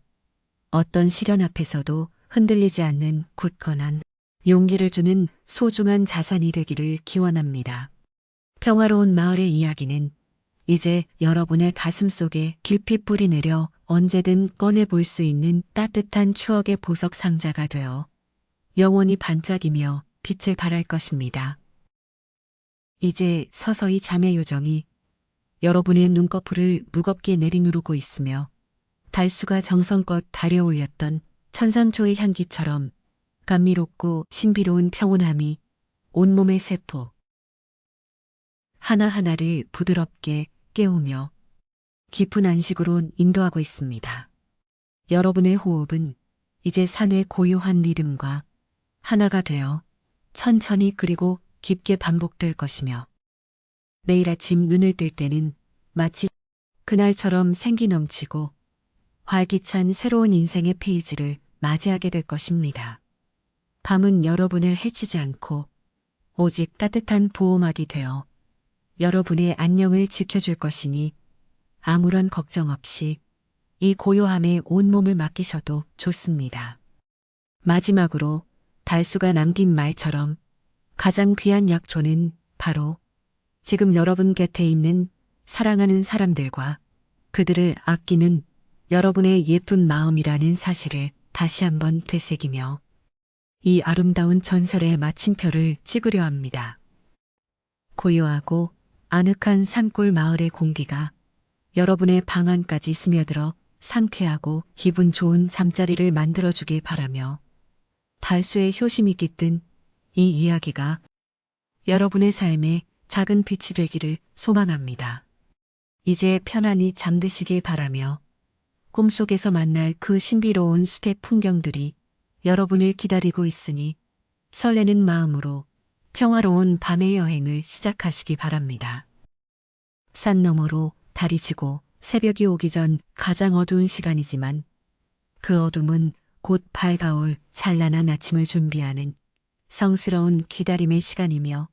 어떤 시련 앞에서도 흔들리지 않는 굳건한 용기를 주는 소중한 자산이 되기를 기원합니다. 평화로운 마을의 이야기는 이제 여러분의 가슴 속에 깊이 뿌리내려 언제든 꺼내볼 수 있는 따뜻한 추억의 보석 상자가 되어 영원히 반짝이며 빛을 발할 것입니다. 이제 서서히 잠의 요정이 여러분의 눈꺼풀을 무겁게 내리누르고 있으며 달수가 정성껏 달여올렸던 천상초의 향기처럼 감미롭고 신비로운 평온함이 온몸의 세포 하나하나를 부드럽게 깨우며 깊은 안식으로 인도하고 있습니다. 여러분의 호흡은 이제 산의 고요한 리듬과 하나가 되어 천천히 그리고 깊게 반복될 것이며 내일 아침 눈을 뜰 때는 마치 그날처럼 생기 넘치고 활기찬 새로운 인생의 페이지를 맞이하게 될 것입니다. 밤은 여러분을 해치지 않고 오직 따뜻한 보호막이 되어 여러분의 안녕을 지켜줄 것이니 아무런 걱정 없이 이 고요함에 온몸을 맡기셔도 좋습니다. 마지막으로 달수가 남긴 말처럼 가장 귀한 약초는 바로 지금 여러분 곁에 있는 사랑하는 사람들과 그들을 아끼는 여러분의 예쁜 마음이라는 사실을 다시 한번 되새기며 이 아름다운 전설의 마침표를 찍으려 합니다. 고요하고 아늑한 산골 마을의 공기가 여러분의 방 안까지 스며들어 상쾌하고 기분 좋은 잠자리를 만들어주길 바라며 달수의 효심이 깃든 이 이야기가 여러분의 삶에 작은 빛이 되기를 소망합니다. 이제 편안히 잠드시길 바라며 꿈속에서 만날 그 신비로운 숲의 풍경들이 여러분을 기다리고 있으니 설레는 마음으로 평화로운 밤의 여행을 시작하시기 바랍니다. 산 너머로 달이 지고 새벽이 오기 전 가장 어두운 시간이지만 그 어둠은 곧 밝아올 찬란한 아침을 준비하는 성스러운 기다림의 시간이며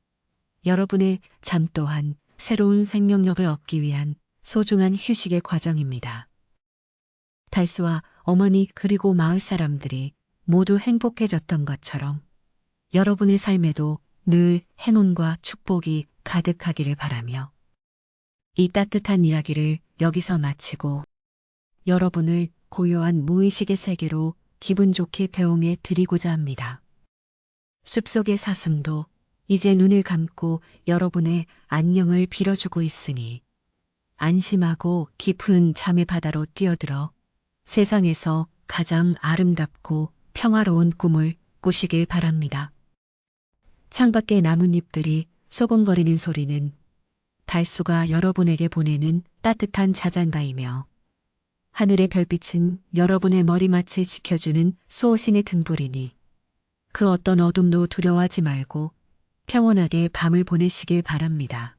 여러분의 잠 또한 새로운 생명력을 얻기 위한 소중한 휴식의 과정입니다. 달수와 어머니 그리고 마을 사람들이 모두 행복해졌던 것처럼 여러분의 삶에도 늘 행운과 축복이 가득하기를 바라며 이 따뜻한 이야기를 여기서 마치고 여러분을 고요한 무의식의 세계로 기분 좋게 배웅해 드리고자 합니다. 숲속의 사슴도 이제 눈을 감고 여러분의 안녕을 빌어주고 있으니 안심하고 깊은 잠의 바다로 뛰어들어 세상에서 가장 아름답고 평화로운 꿈을 꾸시길 바랍니다. 창밖의 나뭇잎들이 소곤거리는 소리는 달수가 여러분에게 보내는 따뜻한 자장가이며 하늘의 별빛은 여러분의 머리맡을 지켜주는 수호신의 등불이니 그 어떤 어둠도 두려워하지 말고 평온하게 밤을 보내시길 바랍니다.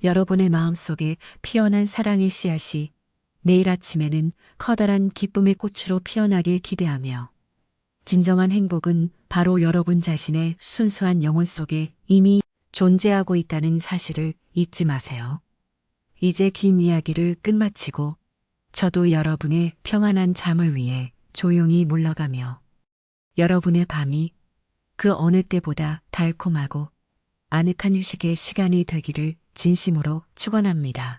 여러분의 마음속에 피어난 사랑의 씨앗이 내일 아침에는 커다란 기쁨의 꽃으로 피어나길 기대하며 진정한 행복은 바로 여러분 자신의 순수한 영혼 속에 이미 존재하고 있다는 사실을 잊지 마세요. 이제 긴 이야기를 끝마치고 저도 여러분의 평안한 잠을 위해 조용히 물러가며 여러분의 밤이 그 어느 때보다 달콤하고 아늑한 휴식의 시간이 되기를 진심으로 축원합니다.